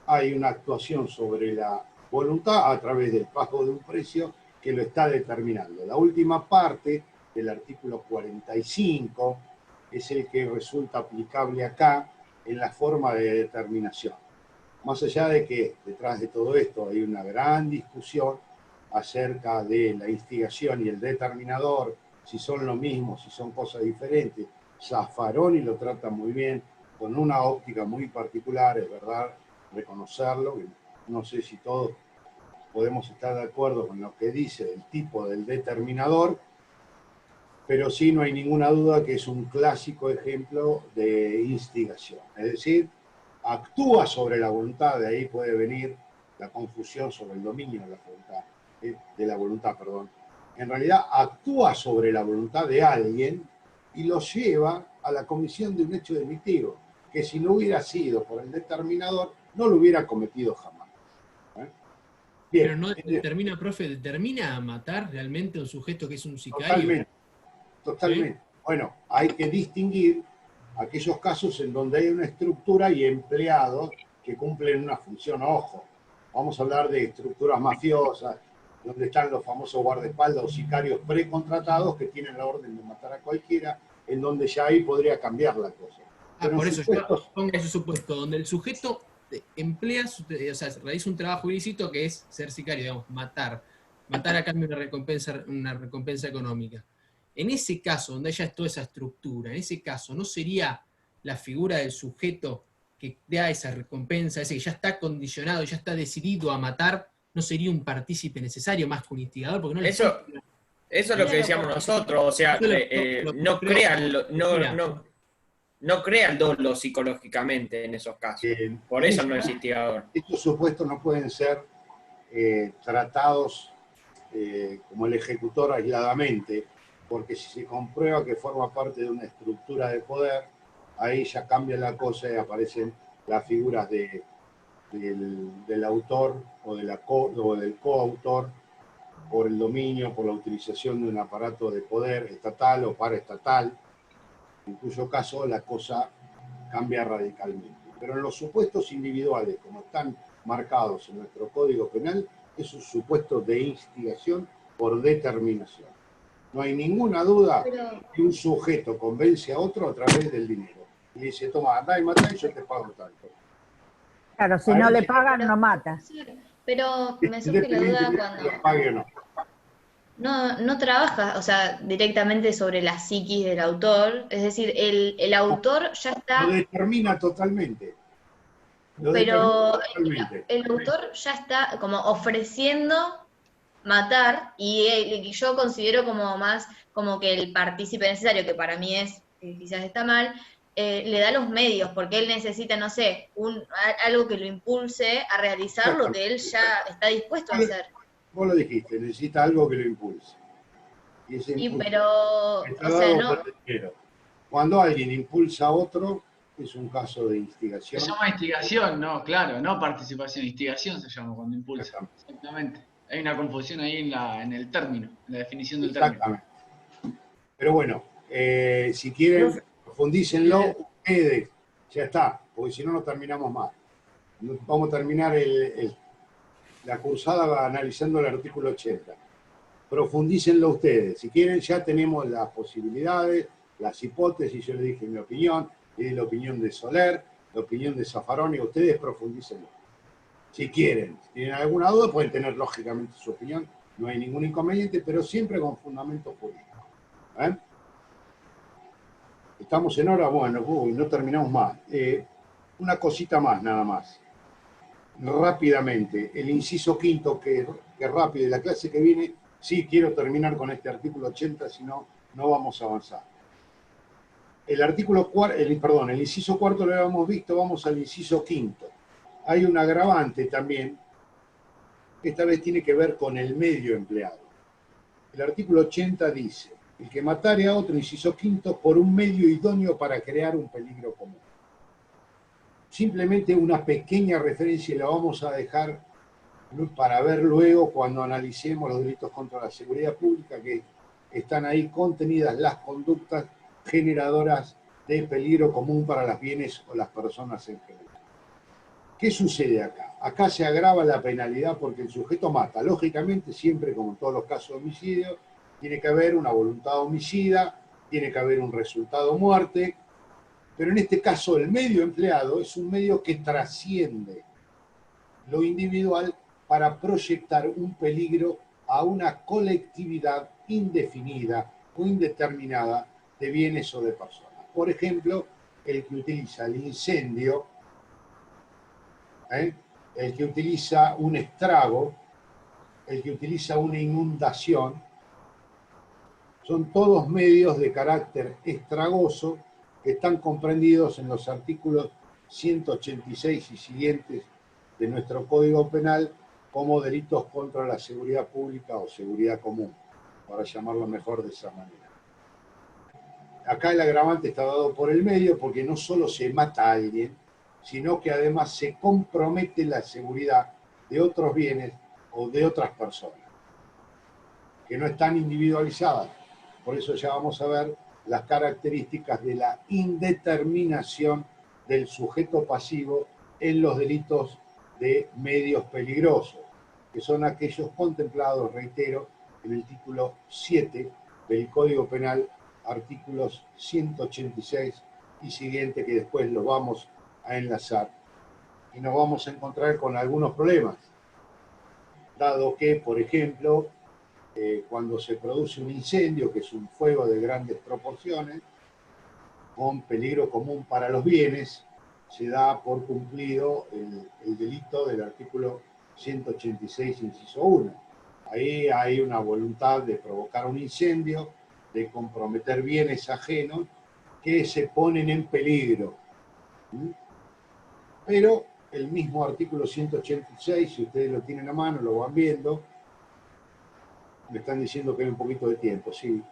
Hay una actuación sobre la voluntad a través del pago de un precio que lo está determinando. La última parte del artículo 45 es el que resulta aplicable acá en la forma de determinación. Más allá de que detrás de todo esto hay una gran discusión acerca de la instigación y el determinador, si son lo mismo, si son cosas diferentes. Zaffaroni lo trata muy bien, con una óptica muy particular, es verdad, reconocerlo. No sé si todos podemos estar de acuerdo con lo que dice el tipo del determinador, pero sí no hay ninguna duda que es un clásico ejemplo de instigación. Es decir, actúa sobre la voluntad, de ahí puede venir la confusión sobre el dominio de la voluntad, perdón. En realidad actúa sobre la voluntad de alguien y lo lleva a la comisión de un hecho delictivo, que si no hubiera sido por el determinador, no lo hubiera cometido jamás. Bien. Pero no determina, profe, ¿determina a matar realmente a un sujeto que es un sicario? Totalmente. ¿Sí? Bueno, hay que distinguir aquellos casos en donde hay una estructura y empleados que cumplen una función. Ojo, vamos a hablar de estructuras mafiosas, donde están los famosos guardaespaldas o sicarios precontratados que tienen la orden de matar a cualquiera, en donde ya ahí podría cambiar la cosa. Pero por eso yo pongo ese supuesto, donde el sujeto emplea, o sea, realiza un trabajo ilícito que es ser sicario, digamos, matar a cambio de una recompensa económica. En ese caso, donde ya es toda esa estructura, en ese caso, ¿no sería la figura del sujeto que da esa recompensa, ese que ya está condicionado, ya está decidido a matar, no sería un partícipe necesario más que un instigador? Porque no eso es lo que decíamos nosotros, o sea, no crea el dolo psicológicamente en esos casos. Por eso no es instigador. Estos supuestos no pueden ser tratados como el ejecutor aisladamente, porque si se comprueba que forma parte de una estructura de poder, ahí ya cambia la cosa y aparecen las figuras del autor o del coautor por el dominio, por la utilización de un aparato de poder estatal o paraestatal, en cuyo caso la cosa cambia radicalmente. Pero en los supuestos individuales, como están marcados en nuestro Código Penal, es un supuesto de instigación por determinación. No hay ninguna duda que un sujeto convence a otro a través del dinero. Y dice, toma, andá y matá y yo te pago tanto. Claro, si no le pagan, no mata. Pero me surge la duda cuando... Pague o no. No trabaja, o sea, directamente sobre la psiquis del autor, es decir, el autor ya está... Lo determina totalmente. Pero el autor ya está como ofreciendo matar, y yo considero como más como que el partícipe necesario, que para mí es, quizás está mal, le da los medios, porque él necesita, no sé, algo que lo impulse a realizar lo que él ya está dispuesto a hacer. Vos lo dijiste, necesita algo que lo impulse. Y ese pero, o sea, no... Cuando alguien impulsa a otro, es un caso de instigación. Se llama instigación, no, claro, no participación, instigación se llama cuando impulsa. Exactamente. Hay una confusión ahí en el término, en la definición del término. Exactamente. Pero bueno, si quieren, profundícenlo ustedes, ya está, porque si no, no terminamos más. Vamos a terminar la cursada analizando el artículo 80. Profundícenlo ustedes. Si quieren, ya tenemos las posibilidades, las hipótesis, yo le dije mi opinión, le di la opinión de Soler, la opinión de Zaffaroni, ustedes profundícenlo. Si quieren, si tienen alguna duda, pueden tener lógicamente su opinión, no hay ningún inconveniente, pero siempre con fundamento jurídico. Estamos en hora, bueno, no terminamos más. Una cosita más, nada más. Rápidamente, el inciso quinto, que rápido, de la clase que viene, sí quiero terminar con este artículo 80, si no, no vamos a avanzar. El inciso cuarto lo habíamos visto, vamos al inciso quinto. Hay un agravante también, esta vez tiene que ver con el medio empleado. El artículo 80 dice, el que matare a otro, inciso quinto, por un medio idóneo para crear un peligro común. Simplemente una pequeña referencia y la vamos a dejar para ver luego cuando analicemos los delitos contra la seguridad pública, que están ahí contenidas las conductas generadoras de peligro común para los bienes o las personas en general. ¿Qué sucede acá? Acá se agrava la penalidad porque el sujeto mata. Lógicamente, siempre como en todos los casos de homicidio, tiene que haber una voluntad homicida, tiene que haber un resultado muerte, Pero en este caso el medio empleado es un medio que trasciende lo individual para proyectar un peligro a una colectividad indefinida o indeterminada de bienes o de personas. Por ejemplo, el que utiliza el incendio, el que utiliza un estrago, el que utiliza una inundación, son todos medios de carácter estragoso que están comprendidos en los artículos 186 y siguientes de nuestro Código Penal como delitos contra la seguridad pública o seguridad común, para llamarlo mejor de esa manera. Acá el agravante está dado por el medio porque no solo se mata a alguien, sino que además se compromete la seguridad de otros bienes o de otras personas, que no están individualizadas. Por eso ya vamos a ver las características de la indeterminación del sujeto pasivo en los delitos de medios peligrosos, que son aquellos contemplados, reitero, en el título 7 del Código Penal, artículos 186 y siguiente, que después los vamos a enlazar. Y nos vamos a encontrar con algunos problemas, dado que, por ejemplo, cuando se produce un incendio, que es un fuego de grandes proporciones, con peligro común para los bienes, se da por cumplido el delito del artículo 186, inciso 1. Ahí hay una voluntad de provocar un incendio, de comprometer bienes ajenos que se ponen en peligro. Pero el mismo artículo 186, si ustedes lo tienen a mano, lo van viendo, me están diciendo que hay un poquito de tiempo, sí.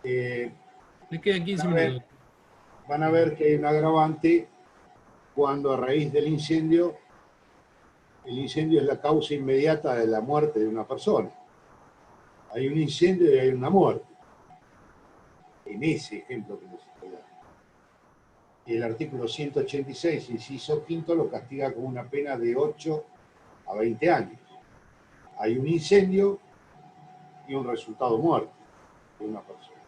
Me quedan 15 minutos. Van a ver que hay un agravante cuando a raíz del incendio, el incendio es la causa inmediata de la muerte de una persona. Hay un incendio y hay una muerte. En ese ejemplo que les estoy dando. Y el artículo 186, inciso quinto, lo castiga con una pena de 8 a 20 años. Hay un incendio y un resultado muerte de una persona.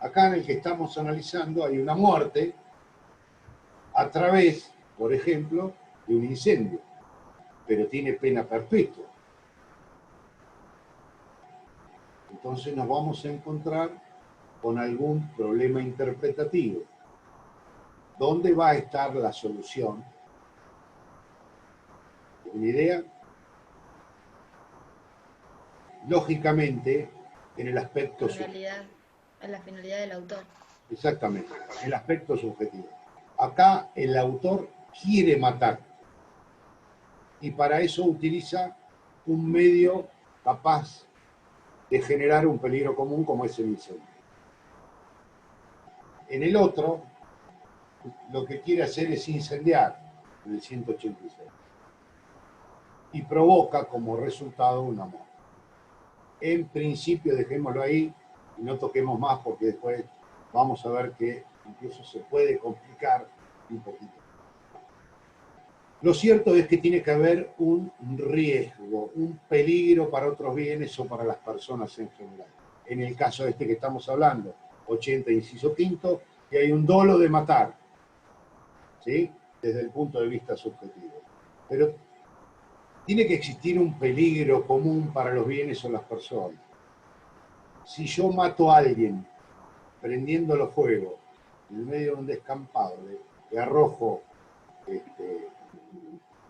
Acá en el que estamos analizando hay una muerte a través, por ejemplo, de un incendio, pero tiene pena perpetua. Entonces nos vamos a encontrar con algún problema interpretativo. ¿Dónde va a estar la solución? ¿Una idea? Lógicamente, en el aspecto subjetivo. En la finalidad del autor. Exactamente, el aspecto subjetivo. Acá el autor quiere matar y para eso utiliza un medio capaz de generar un peligro común como es el incendio. En el otro, lo que quiere hacer es incendiar, en el 186, y provoca como resultado una muerte. En principio, dejémoslo ahí y no toquemos más porque después vamos a ver que incluso se puede complicar un poquito. Lo cierto es que tiene que haber un riesgo, un peligro para otros bienes o para las personas en general. En el caso este que estamos hablando, 80, inciso quinto, que hay un dolo de matar, ¿sí? Desde el punto de vista subjetivo. Pero tiene que existir un peligro común para los bienes o las personas. Si yo mato a alguien prendiéndolo fuego en medio de un descampado, le arrojo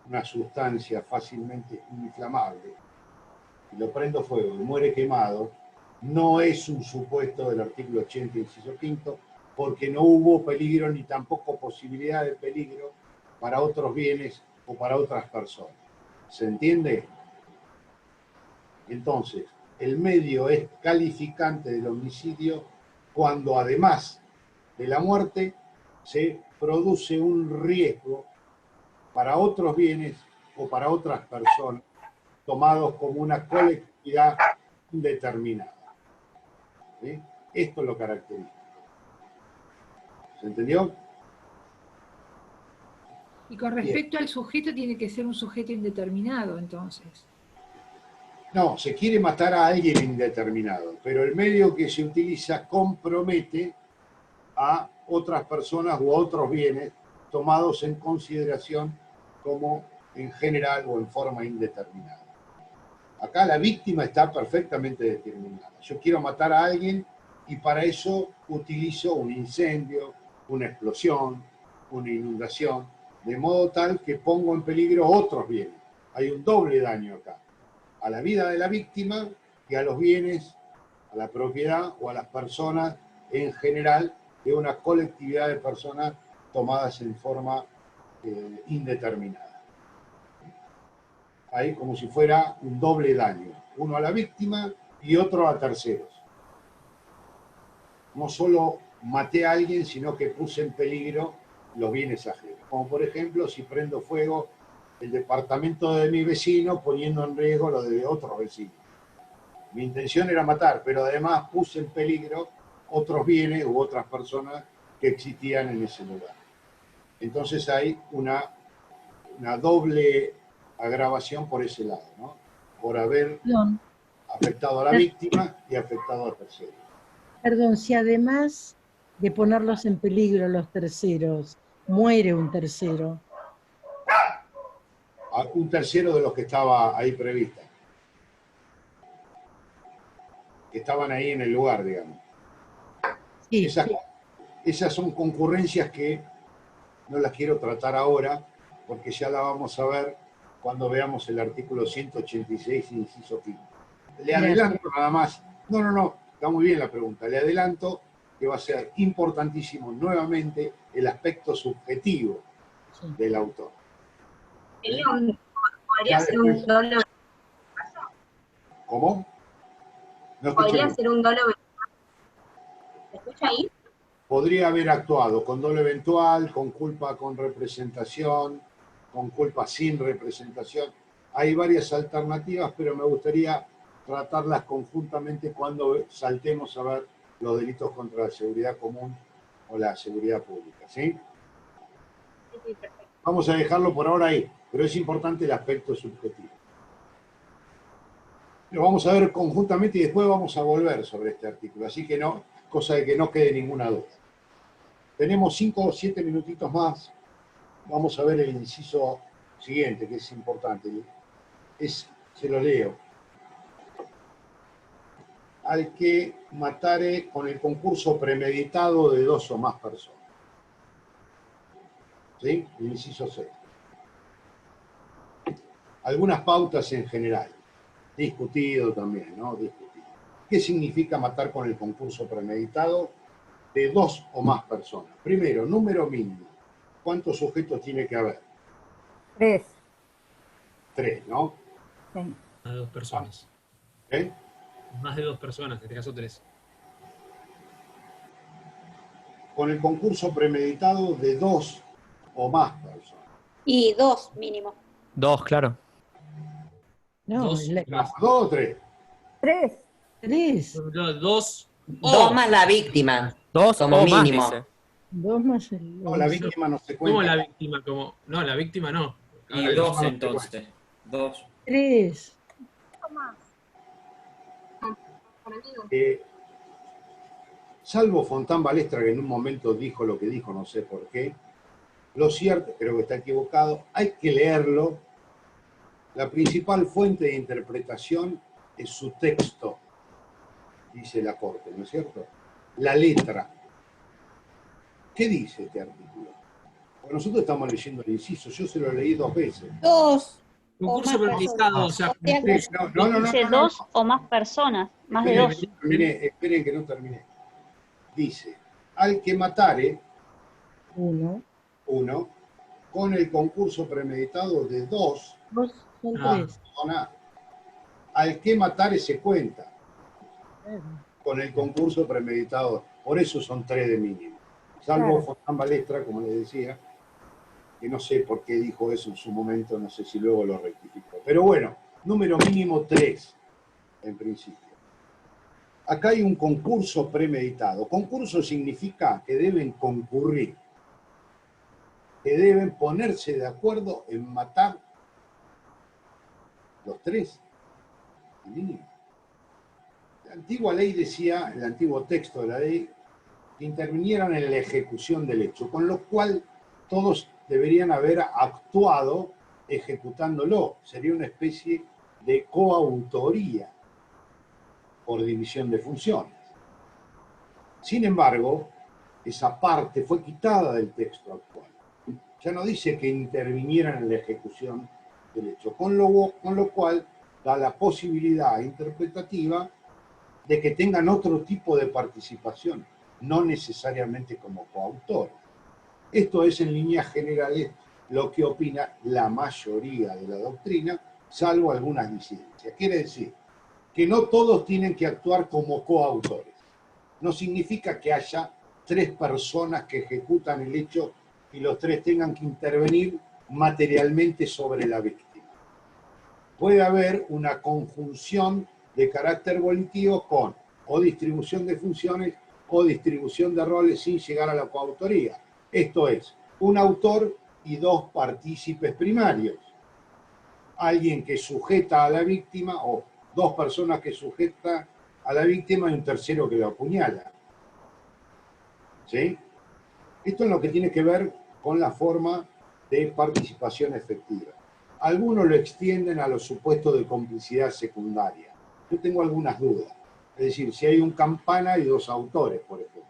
una sustancia fácilmente inflamable y lo prendo fuego y muere quemado, no es un supuesto del artículo 80, inciso quinto, porque no hubo peligro ni tampoco posibilidad de peligro para otros bienes o para otras personas. ¿Se entiende? Entonces, el medio es calificante del homicidio cuando además de la muerte se produce un riesgo para otros bienes o para otras personas tomados como una colectividad determinada. ¿Sí? Esto es lo característico. ¿Se entendió? Y con respecto al sujeto, tiene que ser un sujeto indeterminado, entonces. No, se quiere matar a alguien indeterminado, pero el medio que se utiliza compromete a otras personas u otros bienes tomados en consideración como en general o en forma indeterminada. Acá la víctima está perfectamente determinada. Yo quiero matar a alguien y para eso utilizo un incendio, una explosión, una inundación, de modo tal que pongo en peligro otros bienes. Hay un doble daño acá, a la vida de la víctima y a los bienes, a la propiedad o a las personas en general de una colectividad de personas tomadas en forma indeterminada. Ahí como si fuera un doble daño, uno a la víctima y otro a terceros. No solo maté a alguien, sino que puse en peligro los bienes ajenos. Como por ejemplo, si prendo fuego el departamento de mi vecino, poniendo en riesgo lo de otro vecino. Mi intención era matar, pero además puse en peligro otros bienes u otras personas que existían en ese lugar. Entonces hay una doble agravación por ese lado, ¿no? Por haber afectado a la víctima y afectado a terceros. Perdón, si además de ponerlos en peligro los terceros, muere un tercero. Un tercero de los que estaba ahí prevista. Que estaban ahí en el lugar, digamos. Sí, esas son concurrencias que no las quiero tratar ahora, porque ya la vamos a ver cuando veamos el artículo 186, inciso 5. Le adelanto nada más. No, está muy bien la pregunta. Le adelanto que va a ser importantísimo nuevamente el aspecto subjetivo del autor. ¿Podría ser un doble? ¿Cómo? No ¿Podría ser un doble? ¿Se escucha ahí? Podría haber actuado con dolo eventual, con culpa con representación, con culpa sin representación. Hay varias alternativas, pero me gustaría tratarlas conjuntamente cuando saltemos a ver los delitos contra la seguridad común o la seguridad pública, ¿sí? Sí, perfecto. Vamos a dejarlo por ahora ahí, pero es importante el aspecto subjetivo. Lo vamos a ver conjuntamente y después vamos a volver sobre este artículo, así que no, cosa de que no quede ninguna duda. Tenemos 5 o 7 minutitos más. Vamos a ver el inciso siguiente, que es importante. Se lo leo. Al que matare con el concurso premeditado de 2 o más personas. ¿Sí? El inciso 6. Algunas pautas en general. Discutido también, ¿no? Discutido. ¿Qué significa matar con el concurso premeditado de 2 o más personas? Primero, número mínimo. ¿Cuántos sujetos tiene que haber? 3. 3, ¿no? Sí. Más de 2 personas. ¿Eh? Más de 2 personas, en este caso 3. Con el concurso premeditado de 2 o más personas. Y 2 mínimo. 2, claro. No, 2 o 3. 3. 3. 2 2 más la víctima. 2 como o mínimo. más, dice. 2 más el... No, la víctima no se cuenta. ¿Cómo la víctima? No, la víctima no. Y 2 entonces. 2. 3. Salvo Fontán Balestra, que en un momento dijo lo que dijo, no sé por qué, lo cierto, creo que está equivocado, hay que leerlo. La principal fuente de interpretación es su texto, dice la Corte, ¿no es cierto? La letra. ¿Qué dice este artículo? Bueno, nosotros estamos leyendo el inciso, yo se lo leí 2 veces. 2. Concurso premeditado, o sea... Dice 2 o más personas, más de 2. Esperen que no terminé. Dice, al que matare, 1, con el concurso premeditado de 2, son 3. al que matare se cuenta con el concurso premeditado. Por eso son 3 de mínimo. Salvo Fontán Balestra, como les decía, que no sé por qué dijo eso en su momento, no sé si luego lo rectificó. Pero bueno, número mínimo 3, en principio. Acá hay un concurso premeditado. Concurso significa que deben concurrir, que deben ponerse de acuerdo en matar los 3. El mínimo. La antigua ley decía, el antiguo texto de la ley, que intervinieran en la ejecución del hecho, con lo cual todos deberían haber actuado ejecutándolo. Sería una especie de coautoría por división de funciones. Sin embargo, esa parte fue quitada del texto actual. Ya no dice que intervinieran en la ejecución del hecho, con lo cual da la posibilidad interpretativa de que tengan otro tipo de participación, no necesariamente como coautores. Esto es en líneas generales lo que opina la mayoría de la doctrina, salvo algunas disidencias. Quiere decir que no todos tienen que actuar como coautores. No significa que haya 3 personas que ejecutan el hecho y los 3 tengan que intervenir materialmente sobre la víctima. Puede haber una conjunción de carácter volitivo con o distribución de funciones o distribución de roles sin llegar a la coautoría. Esto es, un autor y 2 partícipes primarios. Alguien que sujeta a la víctima o 2 personas que sujetan a la víctima y un tercero que lo apuñala. ¿Sí? Esto es lo que tiene que ver con la forma de participación efectiva. Algunos lo extienden a los supuestos de complicidad secundaria. Yo tengo algunas dudas. Es decir, si hay un campana y 2 autores, por ejemplo.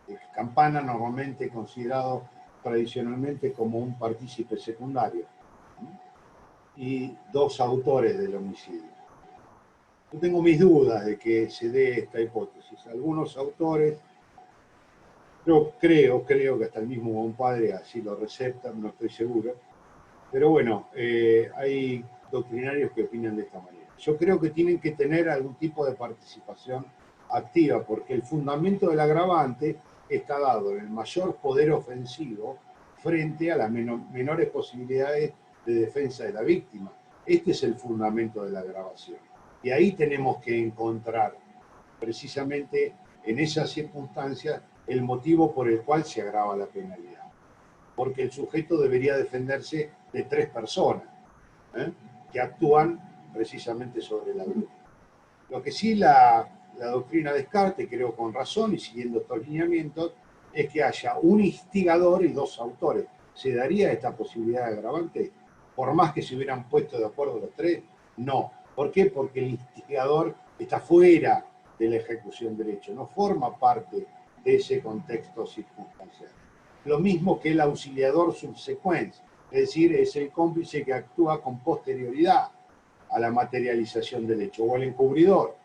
El campana normalmente considerado tradicionalmente como un partícipe secundario. Y 2 autores del homicidio. Yo tengo mis dudas de que se dé esta hipótesis. Algunos autores, yo creo que hasta el mismo compadre así lo receptan, no estoy seguro, pero bueno, hay doctrinarios que opinan de esta manera. Yo creo que tienen que tener algún tipo de participación activa, porque el fundamento del agravante está dado en el mayor poder ofensivo frente a las menores posibilidades de defensa de la víctima. Este es el fundamento de la agravación. Y ahí tenemos que encontrar, precisamente en esas circunstancias, el motivo por el cual se agrava la penalidad. Porque el sujeto debería defenderse de 3 personas que actúan precisamente sobre la víctima. Lo que sí la doctrina Descartes, creo con razón y siguiendo estos lineamientos, es que haya un instigador y 2 autores. ¿Se daría esta posibilidad de agravante? Por más que se hubieran puesto de acuerdo los 3, no. ¿Por qué? Porque el instigador está fuera de la ejecución del hecho, no forma parte de ese contexto circunstancial. Lo mismo que el auxiliador subsecuente, es decir, es el cómplice que actúa con posterioridad a la materialización del hecho, o el encubridor.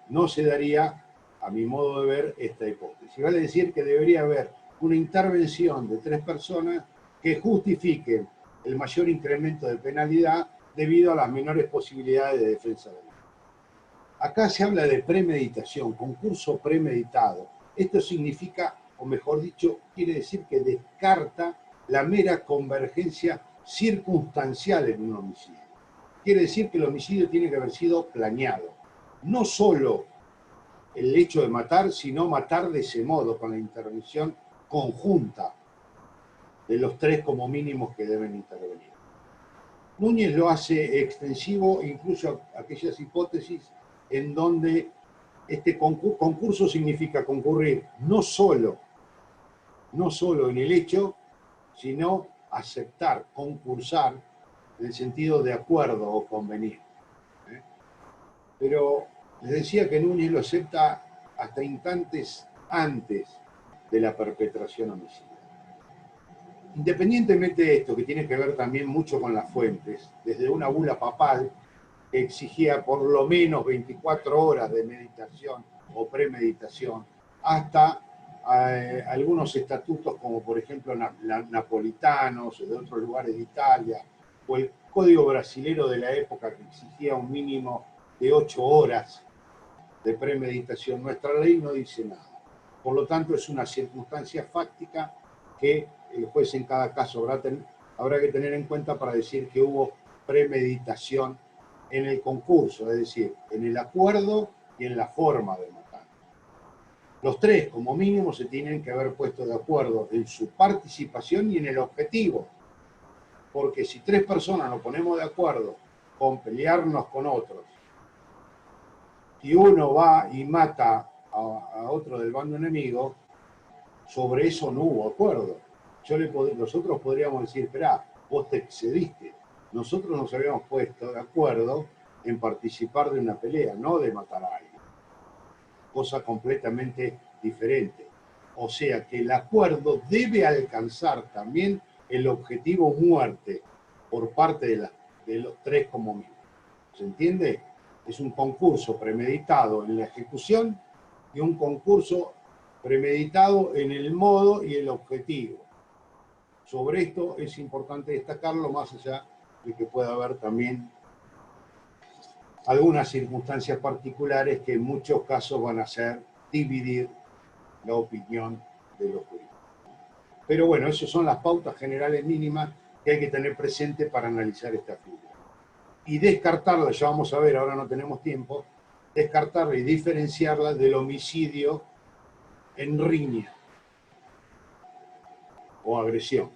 No se daría, a mi modo de ver, esta hipótesis. Vale decir que debería haber una intervención de 3 personas que justifiquen el mayor incremento de penalidad debido a las menores posibilidades de defensa del hecho. Acá se habla de premeditación, concurso premeditado. Esto significa, o mejor dicho, quiere decir que descarta la mera convergencia circunstancial en un homicidio. Quiere decir que el homicidio tiene que haber sido planeado. No solo el hecho de matar, sino matar de ese modo, con la intervención conjunta de los 3 como mínimos que deben intervenir. Núñez lo hace extensivo incluso a aquellas hipótesis en donde este concurso significa concurrir no solo en el hecho, sino aceptar, concursar, en el sentido de acuerdo o convenir. Pero les decía que Núñez lo acepta hasta instantes antes de la perpetración homicida. Independientemente de esto, que tiene que ver también mucho con las fuentes, desde una bula papal que exigía por lo menos 24 horas de meditación o premeditación, hasta algunos estatutos como por ejemplo napolitanos o de otros lugares de Italia, o el Código Brasilero de la época que exigía un mínimo de 8 horas de premeditación. Nuestra ley no dice nada. Por lo tanto, es una circunstancia fáctica que el juez en cada caso habrá que tener en cuenta para decir que hubo premeditación en el concurso, es decir, en el acuerdo y en la forma de matar. Los 3, como mínimo, se tienen que haber puesto de acuerdo en su participación y en el objetivo. Porque si 3 personas nos ponemos de acuerdo con pelearnos con otros, y uno va y mata a otro del bando enemigo, sobre eso no hubo acuerdo. Nosotros podríamos decir, esperá, vos te excediste. Nosotros nos habíamos puesto de acuerdo en participar de una pelea, no de matar a alguien. Cosa completamente diferente. O sea que el acuerdo debe alcanzar también el objetivo muerte por parte de los tres como mínimo. ¿Se entiende? Es un concurso premeditado en la ejecución y un concurso premeditado en el modo y el objetivo. Sobre esto es importante destacarlo, más allá de que pueda haber también algunas circunstancias particulares que en muchos casos van a hacer dividir la opinión de los juristas. Pero bueno, esas son las pautas generales mínimas que hay que tener presente para analizar esta figura. Y descartarla, ya vamos a ver, ahora no tenemos tiempo, descartarla y diferenciarla del homicidio en riña o agresión,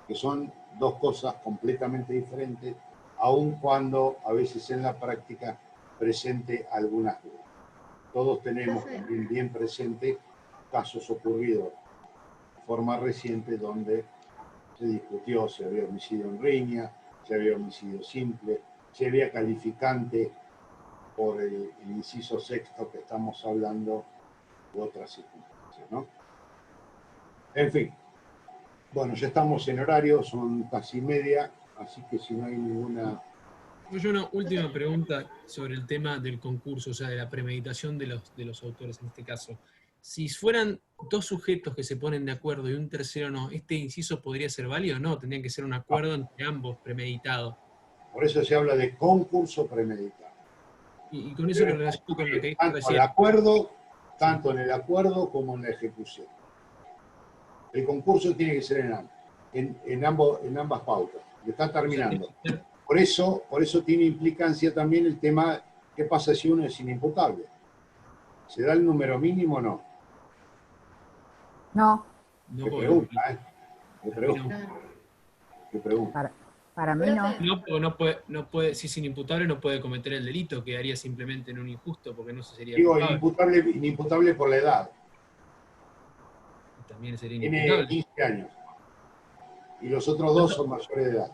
que son dos cosas completamente diferentes, aun cuando a veces en la práctica presente algunas dudas. Todos tenemos también bien presente casos ocurridos de forma reciente donde se discutió si había homicidio en riña, si había homicidio simple, si había calificante por el inciso sexto que estamos hablando de otras circunstancias, ¿no? En fin, bueno, ya estamos en horario, son casi media, así que si no hay ninguna... Yo una última pregunta sobre el tema del concurso, o sea, de la premeditación de los autores en este caso. Si fueran dos sujetos que se ponen de acuerdo y un tercero no, ¿este inciso podría ser válido o no? Tendría que ser un acuerdo entre ambos, premeditado. Por eso se habla de concurso premeditado. Y con eso lo relaciono con lo que tanto recién. el acuerdo, tanto en el acuerdo como en la ejecución. El concurso tiene que ser en ambas pautas. Está terminando. Por eso tiene implicancia también el tema, ¿qué pasa si uno es inimputable? ¿Se da el número mínimo o no? No. ¿Qué pregunta, ¿Qué pregunta? Para mí no. No puede, si es inimputable no puede cometer el delito, quedaría simplemente en un injusto porque no se sería Digo, culpable. inimputable por la edad. También sería Tiene inimputable. 15 años. Y los otros dos son mayores de edad.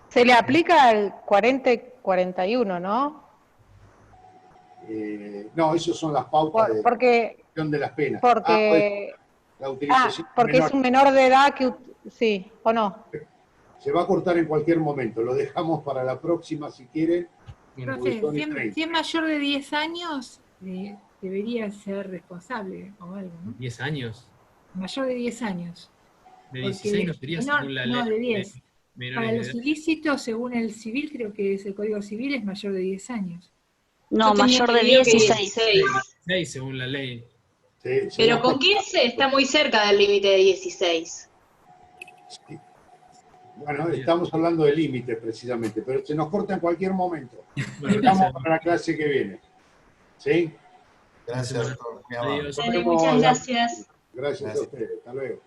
Se le aplica el 40 y 41, ¿no? No, esas son las pautas de las penas. Porque, la utilización porque es un menor de edad que... Sí, ¿o no? Se va a cortar en cualquier momento. Lo dejamos para la próxima, si quieren. Profe, si es mayor de 10 años, debería ser responsable o algo, ¿no? ¿10 años? Mayor de 10 años. De 16 no sería según la ley. No, de 10. Para los edad. ilícitos, según el civil, creo que es el Código Civil, es mayor de 10 años. No, mayor de 16. 16 según la ley. Sí, pero con 15 está muy cerca del límite de 16. Sí. Bueno, estamos hablando de límites precisamente, pero se nos corta en cualquier momento. Estamos para la clase que viene. ¿Sí? Gracias, doctor. Muchas gracias. Gracias a ustedes. Hasta luego.